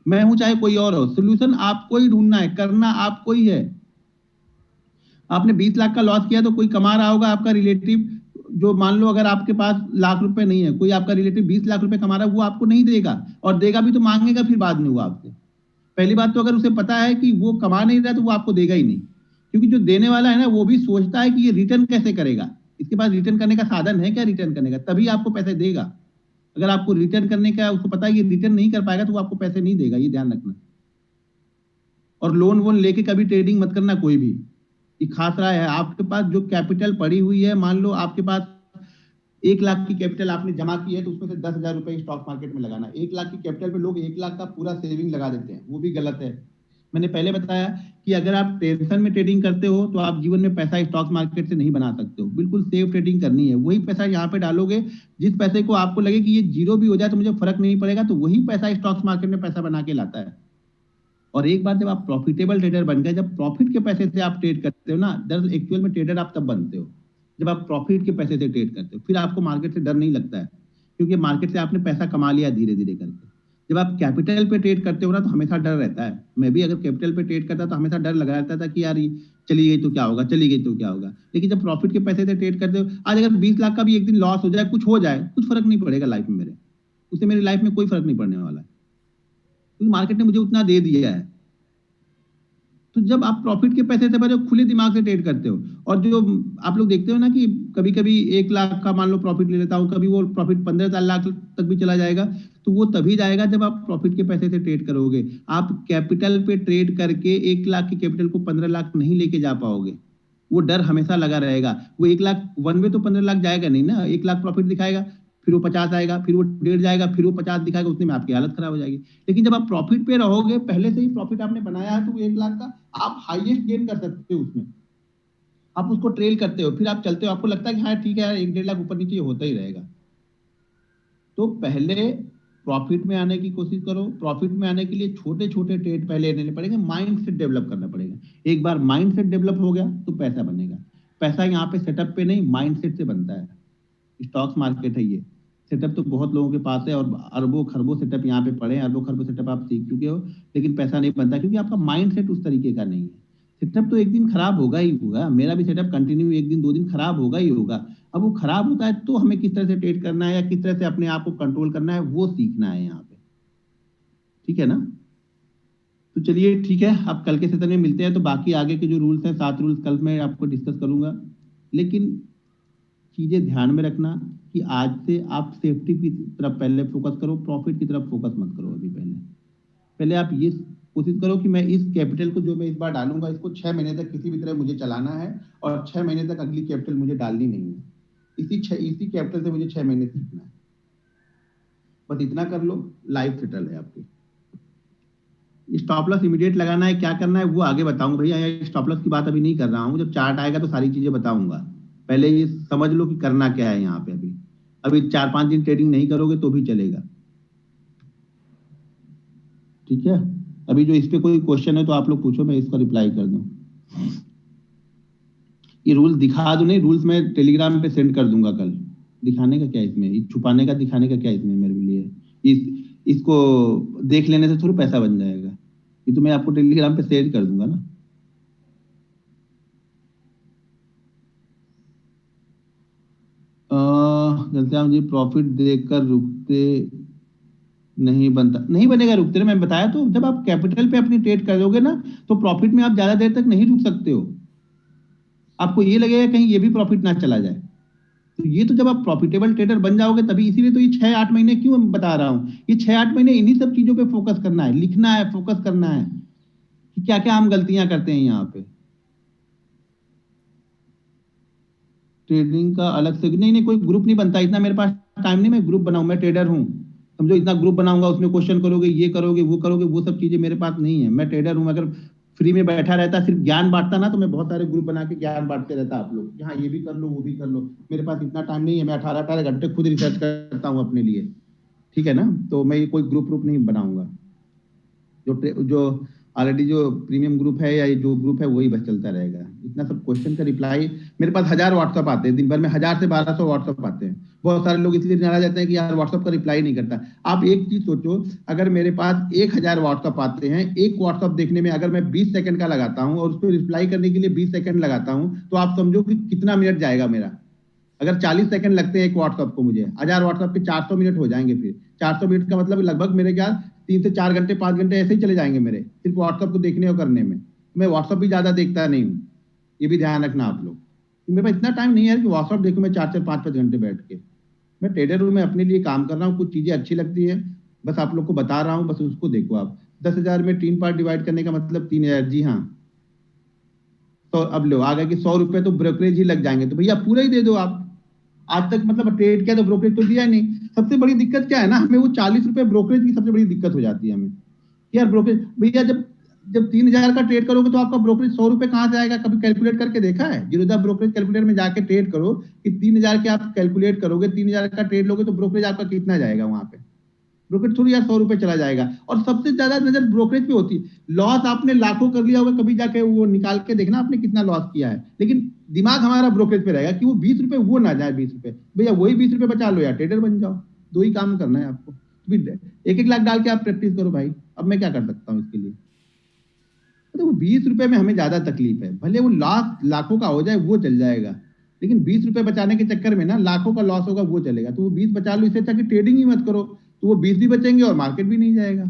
मैं हूं चाहे कोई और हो, सोल्यूशन आपको ही ढूंढना है, करना आपको ही है। आपने 20 लाख का लॉस किया तो कोई कमा रहा होगा आपका रिलेटिव, जो मान लो अगर आपके पास लाख रुपए नहीं है, कोई आपका रिलेटिव 20 लाख रुपए कमा रहा है, वो आपको नहीं देगा, और देगा भी तो मांगेगा फिर बाद में वो आपसे। पहली बात तो अगर उसे पता है कि वो कमा नहीं रहा तो वो आपको देगा ही नहीं, क्योंकि जो देने वाला है ना वो भी सोचता है कि ये रिटर्न कैसे करेगा, इसके पास रिटर्न करने का साधन है क्या रिटर्न करने का, तभी आपको पैसे देगा। अगर आपको रिटर्न करने का उसको पता है कि रिटर्न नहीं कर पाएगा तो वो आपको पैसे नहीं देगा, ये ध्यान रखना। और लोन वोन लेके कभी ट्रेडिंग मत करना कोई भी, ये खास राय है। आपके पास जो कैपिटल पड़ी हुई है, मान लो आपके पास 1 लाख की कैपिटल आपने जमा की है, तो उसमें से 10,000 रुपए स्टॉक मार्केट में लगाना। 1 लाख की कैपिटल पे लोग 1 लाख का पूरा सेविंग लगा देते हैं, वो भी गलत है। मैंने पहले बताया कि अगर आप टेंशन में ट्रेडिंग करते हो तो आप जीवन में पैसा स्टॉक मार्केट से नहीं बना सकते हो। बिल्कुल सेफ ट्रेडिंग करनी है, वही पैसा यहाँ पे डालोगे जिस पैसे को आपको लगे कि ये जीरो भी हो जाए तो मुझे फर्क नहीं पड़ेगा, तो वही पैसा स्टॉक मार्केट में पैसा बना के लाता है। और एक बार जब आप प्रॉफिटेबल ट्रेडर बन गए, जब प्रॉफिट के पैसे से आप ट्रेड करते हो ना, दरअसल एक्चुअल में ट्रेडर आप तब बनते हो जब आप प्रॉफिट के पैसे से ट्रेड करते हो, फिर आपको मार्केट से डर नहीं लगता है, क्योंकि मार्केट से आपने पैसा कमा लिया धीरे धीरे करके। जब आप कैपिटल पे ट्रेड करते हो ना तो हमेशा डर रहता है। मैं भी अगर कैपिटल पे ट्रेड करता तो हमेशा डर लगा रहता था कि यार ये चली गई तो क्या होगा, चली गई तो क्या होगा। लेकिन जब प्रॉफिट के पैसे से ट्रेड करते हो, आज अगर 20 लाख का भी एक दिन लॉस हो जाए, कुछ हो जाए, कुछ फर्क नहीं पड़ेगा लाइफ में मेरे, उससे मेरी लाइफ में कोई फर्क नहीं पड़ने वाला है, क्योंकि मार्केट ने मुझे उतना दे दिया है। तो जब आप प्रॉफिट के पैसे से बने खुले दिमाग से ट्रेड करते हो, और जो आप लोग देखते हो ना कि कभी कभी 1 लाख का मान लो प्रॉफिट ले लेता हूँ, कभी वो प्रॉफिट 15 लाख तक भी चला जाएगा, तो वो तभी जाएगा जब आप प्रॉफिट के पैसे से ट्रेड करोगे। आप कैपिटल पे ट्रेड करके 1 लाख की कैपिटल को 15 लाख नहीं लेके जा पाओगे, वो डर हमेशा लगा रहेगा। वो 1 लाख वन में तो 15 लाख जाएगा नहीं ना, 1 लाख प्रॉफिट दिखाएगा, फिर वो 50 आएगा, फिर वो 1.5 जाएगा, फिर वो 50 दिखाएगा, उतने में आपकी हालत खराब हो जाएगी। लेकिन जब आप प्रॉफिट पे रहोगे, पहले से ही प्रॉफिट आपने बनाया है, तो वो 1 लाख का आप हाईएस्ट गेन कर सकते हो उसमें। आप उसको ट्रेल करते हो, फिर आप चलते हो, आपको लगता है कि हाँ ठीक है यार 1-1.5 लाख ऊपर नीचे होता ही रहेगा। तो पहले प्रॉफिट में आने की कोशिश करो। प्रॉफिट में आने के लिए छोटे छोटे ट्रेड पहले लेने पड़ेंगे, माइंड सेट डेवलप करना पड़ेगा। एक बार माइंड सेट डेवलप हो गया तो पैसा बनेगा। पैसा यहाँ पे सेटअप पे नहीं, माइंड सेट से बनता है। स्टॉक्स मार्केट है ये, सेटअप तो बहुत लोगों के पास है, और अरबों खरबों सेटअप यहाँ पे पड़े हैं, अरबों खरबों सेटअप आप सीख चुके हो, लेकिन पैसा नहीं बनता क्योंकि आपका माइंड सेट उस तरीके का नहीं है। सेटअप तो एक दिन खराब होगा ही होगा, मेरा भी सेटअप कंटिन्यू 1 दिन 2 दिन खराब होगा ही होगा। अब वो खराब होता है तो हमें किस तरह से ट्रेड करना है या किस तरह से अपने आप को कंट्रोल करना है वो सीखना है यहाँ पे, ठीक है ना। तो चलिए ठीक है, अब कल के सेशन में मिलते हैं, तो बाकी आगे के जो रूल्स हैं 7 रूल्स कल मैं आपको डिस्कस करूंगा। लेकिन चीजें ध्यान में रखना कि आज से आप सेफ्टी की तरफ पहले फोकस करो, प्रॉफिट की तरफ फोकस मत करो। अभी पहले पहले आप ये कोशिश करो कि मैं इस कैपिटल को जो मैं इस बार डालूंगा, इसको 6 महीने तक किसी भी तरह मुझे चलाना है, और 6 महीने तक अगली कैपिटल मुझे डालनी नहीं है। इसी कैपिटल से मुझे 6 महीने सीखना है, बस इतना कर लो, लाइफ सेटल है आपकी। स्टॉप लॉस इमीडिएट लगाना है, क्या करना है वो आगे बताऊंगा भैया, स्टॉप लॉस की बात अभी नहीं कर रहा हूँ, जब चार्ट आएगा तो सारी चीजें बताऊंगा। पहले ये समझ लो कि करना क्या है यहाँ पे। अभी अभी 4-5 दिन ट्रेडिंग नहीं करोगे तो भी चलेगा, ठीक है। अभी जो इस पे कोई क्वेश्चन है तो आप लोग पूछो, मैं इसका रिप्लाई कर दूं। ये रूल्स दिखा दूं, नहीं रूल्स मैं टेलीग्राम पे सेंड कर दूंगा कल। दिखाने का क्या इसमें, छुपाने का दिखाने का क्या इसमें मेरे लिए, इसको देख लेने से थोड़ा पैसा बन जाएगा, ये तो मैं आपको टेलीग्राम पे शेयर कर दूंगा ना। घनश्याम जी प्रॉफिट देखकर रुकते नहीं बनता, नहीं बनेगा रुकते ना, मैं बताया तो, जब आप कैपिटल पे अपनी ट्रेड करोगे ना तो प्रॉफिट में आप ज्यादा देर तक नहीं रुक सकते हो। आपको ये लगेगा कहीं ये भी प्रॉफिट ना चला जाए, तो ये तो जब आप प्रॉफिटेबल ट्रेडर बन जाओगे तभी। इसीलिए तो ये 6-8 महीने क्यों मैं बता रहा हूँ, ये 6-8 महीने इन्हीं सब चीजों पे फोकस करना है, लिखना है, फोकस करना है कि क्या क्या हम गलतियां करते हैं यहाँ पे। ट्रेडिंग का अलग से नहीं, नहीं कोई ग्रुप नहीं बनता, इतना मेरे पास टाइम नहीं मैं ग्रुप बनाऊं, मैं ट्रेडर हूँ समझो। इतना ग्रुप बनाऊंगा उसमें क्वेश्चन करोगे, ये करोगे वो करोगे, वो सब चीजें मेरे पास नहीं है। मैं ट्रेडर हूँ, अगर फ्री में बैठा रहता सिर्फ ज्ञान बांटता ना, तो मैं बहुत सारे ग्रुप बना के ज्ञान बांटते रहता आप लोग, हाँ ये भी कर लो वो भी कर लो। मेरे पास इतना टाइम नहीं है, मैं 18-18 घंटे खुद रिसर्च करता हूँ अपने लिए, ठीक है ना। तो मैं ये कोई ग्रुप नहीं बनाऊंगा, जो ऑलरेडी जो प्रीमियम ग्रुप है या जो ग्रुप है वही बस चलता रहेगा। इतना सब क्वेश्चन का रिप्लाई, मेरे पास 1000 व्हाट्सएप आते हैं दिन भर में, 1000 से 1200 व्हाट्सएप आते हैं। बहुत सारे लोग इसलिए नाराज रहते हैं कि यार व्हाट्सएप का रिप्लाई नहीं करता। आप एक चीज सोचो, अगर मेरे पास 1000 व्हाट्सएप आते हैं, एक व्हाट्सएप देखने में अगर मैं 20 सेकंड का लगाता हूँ और उसको रिप्लाई करने के लिए 20 सेकंड लगाता हूँ, तो आप समझो कि कितना मिनट जाएगा मेरा। अगर 40 सेकंड लगते हैं एक व्हाट्सएप को, मुझे 1000 व्हाट्सएप के 400 मिनट हो जाएंगे। फिर 400 मिनट का मतलब लगभग मेरे क्या 3 से 4 घंटे 5 घंटे ऐसे ही चले जाएंगे मेरे, सिर्फ व्हाट्सएप को देखने और करने में। मैं व्हाट्सएप भी ज्यादा देखता नहीं हूँ, ये भी ध्यान रखना आप लोग। मेरे पास इतना टाइम नहीं है कि व्हाट्सएप देखूं मैं 4 से 5 घंटे बैठ के। मैं ट्रेडर हूँ, मैं अपने लिए काम कर रहा हूँ, कुछ चीजें अच्छी लगती है, बस आप लोग को बता रहा हूँ, बस उसको देखो आप। 10,000 में 3 पार्ट डिवाइड करने का मतलब 3000, जी हाँ। तो अब लो आ गए कि 100 रुपए तो ब्रोकरेज ही लग जाएंगे, तो भैया पूरा ही दे दो आप। आज तक मतलब ट्रेड किया तो ब्रोकरेज तो दिया ही नहीं। सबसे बड़ी दिक्कत क्या है ना, हमें वो 40 रुपए ब्रोकरेज की सबसे बड़ी दिक्कत हो जाती है हमें। यार ब्रोकरेज भैया, जब जब 3000 का ट्रेड करोगे तो आपका ब्रोकरेज 100 रुपए कहाँ से आएगा? कभी कैलकुलेट करके देखा है? जीरोधा ब्रोकरेज कैलकुलेटर में जाके ट्रेड करो कि 3000 के आप कैलकुलेट करोगे, 3000 का ट्रेड लोगे तो ब्रोकरेज आपका कितना जाएगा वहां पे? ब्रोकरेज थोड़ी यार 100 रुपए चला जाएगा। और सबसे ज्यादा नजर ब्रोकरेज पे होती है। लॉस आपने लाखों कर लिया होगा, कभी जाके वो निकाल के देखना आपने कितना लॉस किया है, लेकिन दिमाग हमारा ब्रोकरेज पे रहेगा कि वो 20 रुपए वो ना जाए 20 रुपए। भैया वही 20 रुपए बचा लो यार, ट्रेडर बन जाओ। दो ही काम करना है आपको। 1-1 लाख डाल के आप प्रैक्टिस करो भाई। अब मैं क्या कर सकता हूँ इसके लिए? तो वो 20 रुपए में हमें ज्यादा तकलीफ है, भले वो लाखों का हो जाए वो चल जाएगा, लेकिन 20 रुपए बचाने के चक्कर में ना लाखों का लॉस होगा वो चलेगा। तो वो 20 बचा लो, इससे अच्छा कि ट्रेडिंग ही मत करो, तो वो 20 भी बचेंगे और मार्केट भी नहीं जाएगा।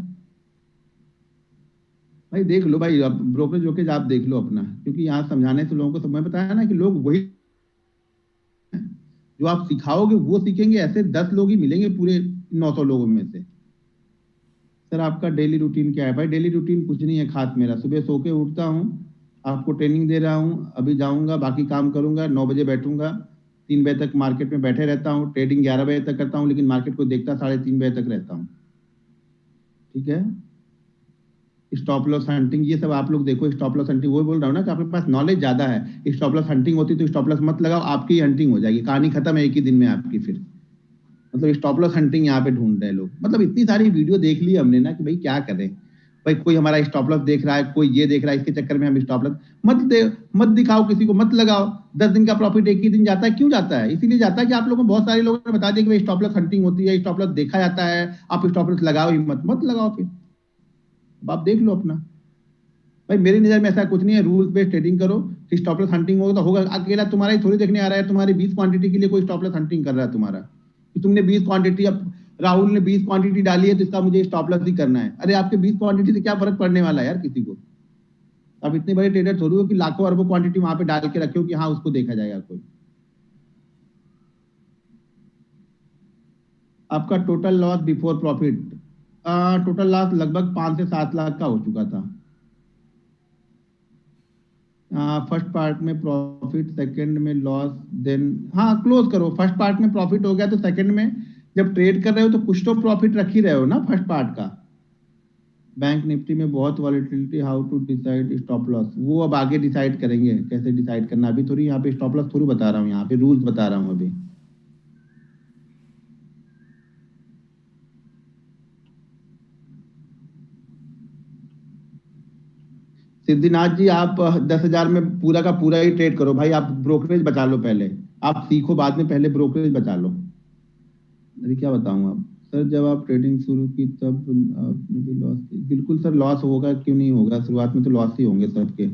भाई देख लो भाई, अब ब्रोकरेज वोकरेज आप देख लो अपना, क्योंकि यहाँ समझाने से लोगों को समय बताया ना कि लोग वही जो आप सिखाओगे वो सीखेंगे। ऐसे 10 लोग ही मिलेंगे पूरे 900 लोगों में से। सर आपका डेली रूटीन क्या है? भाई डेली रूटीन कुछ नहीं है खास मेरा। सुबह सो के उठता हूँ, आपको ट्रेनिंग दे रहा हूँ, अभी जाऊंगा बाकी काम करूंगा, 9 बजे बैठूंगा, 3 बजे तक मार्केट में बैठे रहता हूँ। ट्रेडिंग 11 बजे तक करता हूँ, लेकिन मार्केट को देखता 3:30 बजे तक रहता हूँ। ठीक है। स्टॉप लॉस हंटिंग ये सब आप लोग देखो। स्टॉप लॉस हंटिंग, वो बोल रहा हूँ ना कि आपके पास नॉलेज ज्यादा है। स्टॉप लॉस हंटिंग होती तो स्टॉप लॉस मत लगाओ, आपकी हंटिंग हो जाएगी, कहानी खत्म है एक ही दिन में आपकी। फिर मतलब स्टॉप लॉस हंटिंग यहाँ पे ढूंढ रहे हैं लोग। मतलब इतनी सारी वीडियो देख ली हमने ना कि भाई क्या करें। भाई कोई हमारा स्टॉप लॉस देख रहा है, कोई ये देख रहा है, इसके चक्कर में हम स्टॉप लॉस मत दिखाओ किसी को, मत लगाओ। 10 दिन का प्रॉफिट एक ही दिन जाता है। क्यों जाता है? इसीलिए जाता है कि आप लोगों को बहुत सारे लोगों ने बता दिया कि भाई स्टॉप लॉस हंटिंग होती है, स्टॉप लॉस देखा जाता है, आप स्टॉप लॉस लगाओ ही मत लगाओ। फिर अब आप देख लो अपना। भाई मेरी नजर में ऐसा कुछ नहीं है, रूल्स बेस्ड ट्रेडिंग करो। स्टॉप लॉस हंटिंग होगा तो होगा, अकेला तुम्हारा ही थोड़ी देखने आ रहा है। तुम्हारी 20 क्वांटिटी के लिए कोई स्टॉप लॉस हंटिंग कर रहा है तुम्हारा कि तुमने 20 क्वांटिटी, अब राहुल ने 20 क्वांटिटी डाली है तो इसका मुझे स्टॉप लॉस ही करना है। अरे आपके 20 क्वांटिटी से क्या फर्क पड़ने वाला है यार किसी को? अब इतने बड़े ट्रेडर थोड़ी हो कि लाखों अरबों क्वांटिटी वहां पे डाल के रखे हो कि हाँ उसको देखा जाएगा कोई। आपका total loss before profit, total loss लगभग 5 से 7 लाख का हो चुका था। फर्स्ट पार्ट में प्रॉफिट, सेकंड में लॉस, देन हाँ क्लोज करो। फर्स्ट पार्ट में प्रॉफिट हो गया तो सेकंड में जब ट्रेड कर रहे हो तो कुछ तो प्रॉफिट रख ही रहे हो ना फर्स्ट पार्ट का। बैंक निफ्टी में बहुत volatility, how to decide stop loss, वो अब आगे डिसाइड करेंगे कैसे डिसाइड करना। अभी थोड़ी यहाँ पे स्टॉप लॉस थोड़ी बता रहा हूँ, यहाँ पे रूल्स बता रहा हूँ अभी। सिद्धिनाथ जी आप 10,000 में पूरा का पूरा ही ट्रेड करो भाई। आप ब्रोकरेज बचा लो पहले, आप सीखो बाद में, पहले ब्रोकरेज बचा लो। अभी क्या बताऊं आप सर, जब आप ट्रेडिंग शुरू की तब आपने भी लॉस की? बिल्कुल सर लॉस होगा, क्यों नहीं होगा, शुरुआत में तो लॉस ही होंगे सबके।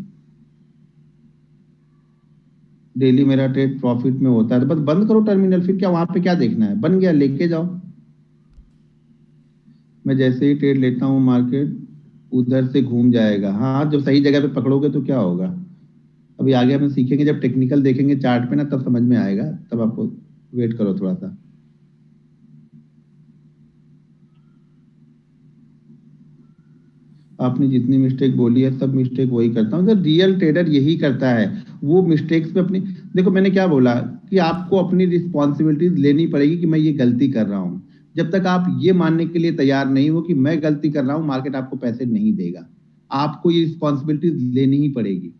डेली मेरा ट्रेड प्रॉफिट में होता है तो बस बंद करो टर्मिनल, फिर क्या वहां पे क्या देखना है? बन गया लेके जाओ। मैं जैसे ही ट्रेड लेता हूँ मार्केट उधर से घूम जाएगा। हाँ जब सही जगह पे पकड़ोगे तो क्या होगा, अभी आगे हम सीखेंगे, जब टेक्निकल देखेंगे चार्ट पे ना तब समझ में आएगा, तब आपको वेट करो थोड़ा सा। आपने जितनी मिस्टेक बोली है सब मिस्टेक वही करता हूँ सर। रियल ट्रेडर यही करता है, वो मिस्टेक्स पे अपनी, देखो मैंने क्या बोला कि आपको अपनी रिस्पॉन्सिबिलिटीज लेनी पड़ेगी कि मैं ये गलती कर रहा हूँ। जब तक आप ये मानने के लिए तैयार नहीं हो कि मैं गलती कर रहा हूँ, मार्केट आपको पैसे नहीं देगा। आपको ये रिस्पॉन्सिबिलिटीज लेनी ही पड़ेगी।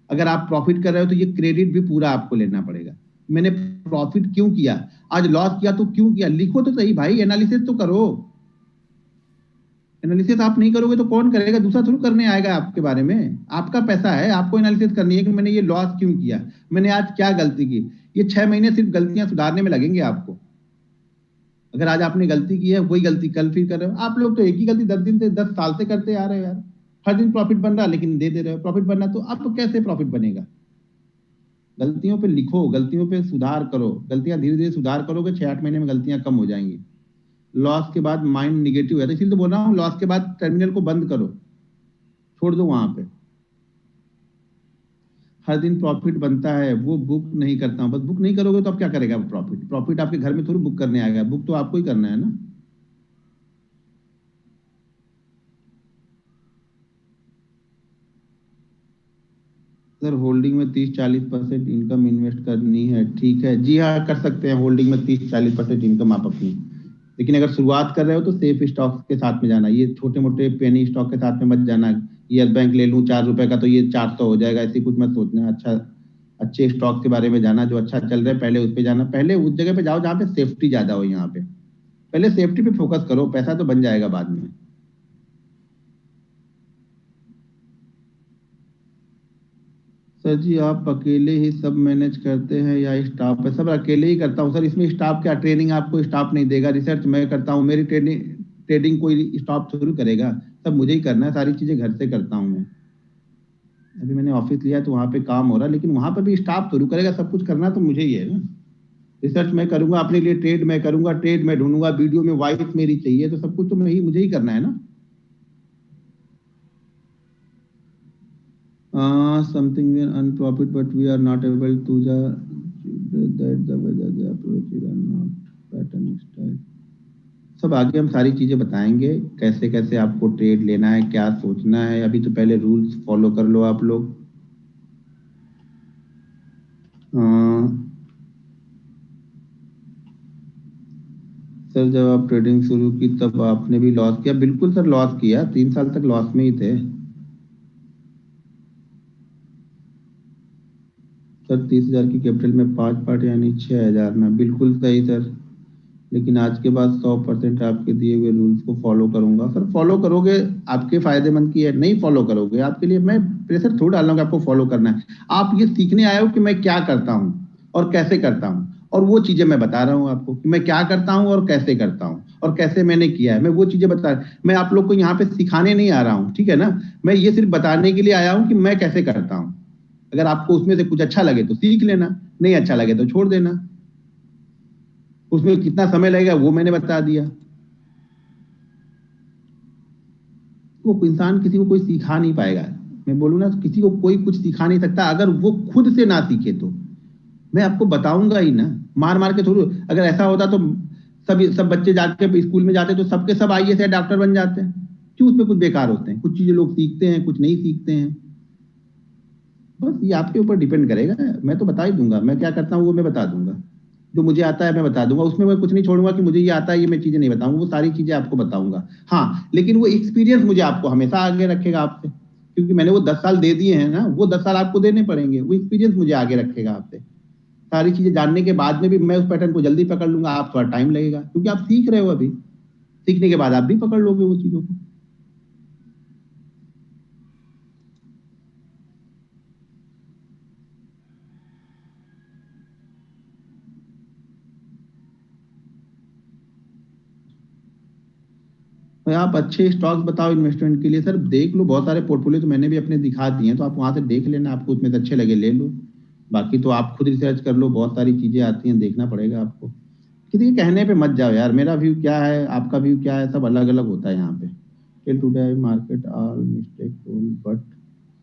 अगर आप प्रॉफिट कर रहे हो तो ये क्रेडिट भी पूरा आपको लेना पड़ेगा। मैंने प्रॉफिट क्यों किया, आज लॉस किया तो क्यों किया, लिखो तो सही भाई, एनालिसिस तो करो। एनालिसिस आप नहीं करोगे तो कौन करेगा? दूसरा थोड़ा करने आएगा आपके बारे में। आपका पैसा है, आपको एनालिसिस करनी है कि मैंने ये लॉस क्यों किया, मैंने आज क्या गलती की। ये 6 महीने सिर्फ गलतियां सुधारने में लगेंगे आपको। अगर आज आपने गलती की है, वही गलती कल फिर कर रहे हो। आप लोग तो एक ही गलती 10 दिन से 10 साल से करते आ रहे हो यार। हर दिन प्रॉफिट बन रहा लेकिन दे रहे हो। प्रॉफिट बनना तो अब कैसे प्रॉफिट बनेगा? गलतियों पे लिखो, गलतियों पे सुधार करो। गलतियां धीरे धीरे सुधार करोगे, 6-8 महीने में गलतियां कम हो जाएंगी। लॉस के बाद माइंड निगेटिव है, तो इसीलिए तो बोल रहा हूँ लॉस के बाद टर्मिनल को बंद करो, छोड़ दो वहां पे। हर दिन प्रॉफिट बनता है, वो बुक नहीं करता हूँ। बस बुक नहीं करोगे तो अब क्या करेगा वो प्रॉफिट? प्रॉफिट आपके घर में थोड़ी बुक करने आएगा, बुक तो आपको ही करना है ना। सर होल्डिंग में 30-40% इनकम इन्वेस्ट करनी है, ठीक है जी हाँ, कर सकते हैं होल्डिंग में 30-40% इनकम आप अपनी। लेकिन अगर शुरुआत कर रहे हो तो सेफ स्टॉक के साथ में जाना, ये छोटे मोटे पेनी स्टॉक के साथ में मत जाना। यस बैंक ले लूं 4 रुपए का तो ये 400 हो जाएगा, ऐसी कुछ मत सोचना। अच्छा अच्छे स्टॉक के बारे में जाना, जो अच्छा चल रहा है पहले उस पे जाना। पहले उस जगह पे जाओ जहाँ पे सेफ्टी ज्यादा हो। यहाँ पे पहले सेफ्टी पे फोकस करो, पैसा तो बन जाएगा बाद में। सर जी आप अकेले ही सब मैनेज करते हैं या स्टाफ है? सब अकेले ही करता हूँ सर। इसमें स्टाफ क्या, ट्रेनिंग आपको स्टाफ नहीं देगा। रिसर्च मैं करता हूँ, मेरी ट्रेनिंग ट्रेडिंग कोई स्टाफ शुरू करेगा? सब मुझे ही करना है, सारी चीजें घर से करता हूँ मैं। अभी मैंने ऑफिस लिया है तो वहाँ पे काम हो रहा है, लेकिन वहाँ पर भी स्टाफ शुरू करेगा। सब कुछ करना तो मुझे ही है ना। रिसर्च मैं करूंगा अपने लिए, ट्रेड मैं करूंगा, ट्रेड मैं ढूंढूंगा, वीडियो में वॉइस मेरी चाहिए, तो सब कुछ तो मैं ही मुझे ही करना है ना। Something we earn profit, but we are not able to that the whether the approach is or not pattern style। सब आगे हम सारी चीजें बताएंगे, कैसे कैसे आपको ट्रेड लेना है, क्या सोचना है। अभी तो पहले रूल्स फॉलो कर लो आप लोग। सर जब आप ट्रेडिंग शुरू की तब आपने भी लॉस किया? बिल्कुल सर, लॉस किया, 3 साल तक लॉस में ही थे सर। 30,000 की कैपिटल में 5 पार्ट यानी 6,000 ना। बिल्कुल सही सर, लेकिन आज के बाद 100% आपके दिए हुए रूल्स को फॉलो करूंगा। सर फॉलो करोगे, आपके फायदेमंद की है। नहीं फॉलो करोगे, आपके लिए मैं प्रेशर थोड़ा डाल रहा हूं कि आपको फॉलो करना है। आप ये सीखने आए हो कि मैं क्या करता हूं और कैसे करता हूं, और वो चीजें मैं बता रहा हूं आपको कि मैं क्या करता हूं और कैसे करता हूं और कैसे मैंने किया है। मैं वो चीजें बता, मैं आप लोग को यहाँ पे सिखाने नहीं आ रहा हूँ, ठीक है ना। मैं ये सिर्फ बताने के लिए आया हूँ कि मैं कैसे करता हूँ। अगर आपको उसमें से कुछ अच्छा लगे तो सीख लेना, नहीं अच्छा लगे तो छोड़ देना। उसमें कितना समय लगेगा वो मैंने बता दिया। वो इंसान किसी को कोई सिखा नहीं पाएगा। मैं बोलूँ ना, किसी को कोई कुछ सिखा नहीं सकता अगर वो खुद से ना सीखे। तो मैं आपको बताऊंगा ही ना, मार मार के थोड़ी। अगर ऐसा होता तो सब बच्चे जाके स्कूल में जाते तो सबके सब आईएएस या डॉक्टर बन जाते हैं। क्यों उसमें कुछ बेकार होते हैं? कुछ चीजें लोग सीखते हैं, कुछ नहीं सीखते हैं। बस ये आपके ऊपर डिपेंड करेगा। मैं तो बता ही दूंगा, मैं क्या करता हूँ वो मैं बता दूंगा। जो मुझे आता है मैं बता दूंगा, उसमें मैं कुछ नहीं छोड़ूंगा कि मुझे ये आता है ये मैं चीजें नहीं बताऊंगा। वो सारी चीजें आपको बताऊंगा। हाँ, लेकिन वो एक्सपीरियंस मुझे आपको हमेशा आगे रखेगा आपसे, क्योंकि मैंने वो 10 साल दे दिए हैं ना, वो 10 साल आपको देने पड़ेंगे। वो एक्सपीरियंस मुझे आगे रखेगा आपसे। सारी चीजें जानने के बाद में भी मैं उस पैटर्न को जल्दी पकड़ लूंगा, आप थोड़ा टाइम लगेगा, क्योंकि आप सीख रहे हो अभी। सीखने के बाद आप भी पकड़ लोगे वो चीजों को। भाई आप अच्छे स्टॉक्स बताओ इन्वेस्टमेंट के लिए। सर देख लो, बहुत सारे पोर्टफोलियो तो मैंने भी अपने दिखा दिए हैं, तो आप वहां से देख लेना, आपको उसमें से अच्छे लगे ले लो। बाकी तो आप खुद रिसर्च कर लो, बहुत सारी चीजें आती हैं, देखना पड़ेगा आपको। किसी के कहने पे मत जाओ यार। मेरा व्यू क्या है, आपका व्यू क्या है, सब अलग अलग होता है यहाँ पे। Till today market all mistake but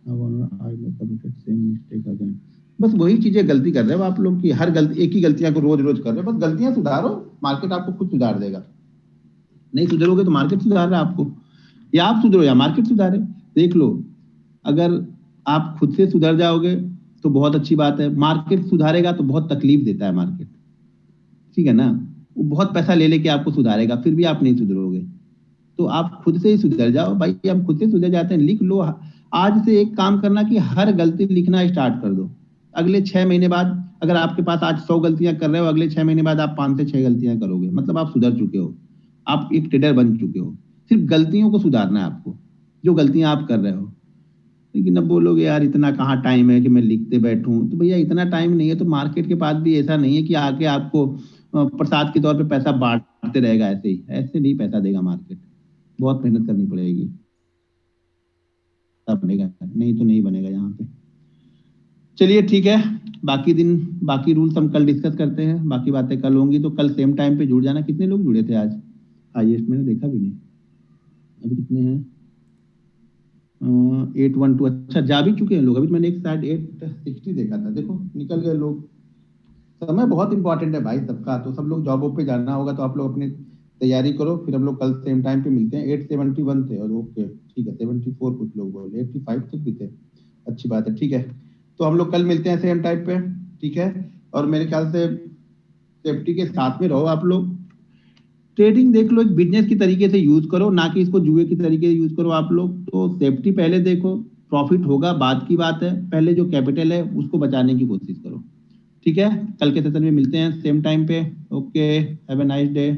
I committed same mistake again. बस वही चीजें गलती कर रहे हो आप लोग की, हर गलती एक ही गलतियां को रोज रोज कर रहे हो। बस गलतियां सुधारो, मार्केट आपको खुद सुधार देगा। नहीं सुधरोगे तो मार्केट सुधार रहा है आपको, या आप सुधरो या मार्केट सुधारे। देख लो, अगर आप खुद से सुधर जाओगे तो बहुत अच्छी बात है। मार्केट सुधारेगा तो बहुत तकलीफ देता है मार्केट, ठीक है ना। वो बहुत पैसा ले लेके आपको सुधारेगा, फिर भी आप नहीं सुधरोगे। तो आप खुद से ही सुधर जाओ भाई। हम खुद से सुधर जाते हैं, लिख लो। आज से एक काम करना कि हर गलती लिखना स्टार्ट कर दो। अगले 6 महीने बाद, अगर आपके पास आज 100 गलतियां कर रहे हो, अगले 6 महीने बाद आप 5 से 6 गलतियां करोगे, मतलब आप सुधर चुके हो, आप एक ट्रेडर बन चुके हो। सिर्फ गलतियों को सुधारना है आपको, जो गलतियां आप कर रहे हो। लेकिन अब बोलोगे यार इतना कहाँ टाइम है कि मैं लिखते बैठूं, तो भैया इतना टाइम नहीं है तो मार्केट के पास भी ऐसा नहीं है कि आके आपको प्रसाद के तौर पे पैसा बांटते रहेगा। ऐसे ही ऐसे नहीं पैसा देगा मार्केट, बहुत मेहनत करनी पड़ेगी तब बनेगा, नहीं तो नहीं बनेगा यहाँ पे। चलिए ठीक है, बाकी दिन बाकी रूल्स हम कल डिस्कस करते हैं, बाकी बातें कल होंगी। तो कल सेम टाइम पे जुड़ जाना। कितने लोग जुड़े थे आज? हाईएस्ट मैंने देखा भी नहीं, अभी कितने हैं? 812। अच्छा जा भी चुके हैं लोग, अभी तो मैंने एक साइड 860 देखा था, देखो निकल गए लोग। समय बहुत इंपॉर्टेंट है भाई सबका, तो सब लोग जॉबों पे जाना होगा तो आप लोग अपनी तैयारी करो, फिर हम लोग कल सेम टाइम पे मिलते हैं। 871 थे और ओके ठीक है, 74 कुछ लोग बोले, 85 तक भी थे, अच्छी बात है, ठीक है। तो हम लोग कल मिलते हैं सेम टाइम पे, ठीक है। और मेरे ख्याल से सेफ्टी के साथ में रहो आप लोग। ट्रेडिंग देख लो एक बिजनेस की तरीके से यूज करो, ना कि इसको जुए की तरीके से यूज करो आप लोग। तो सेफ्टी पहले देखो, प्रॉफिट होगा बाद की बात है, पहले जो कैपिटल है उसको बचाने की कोशिश करो, ठीक है। कल के सेशन में मिलते हैं सेम टाइम पे। Okay, have a nice day.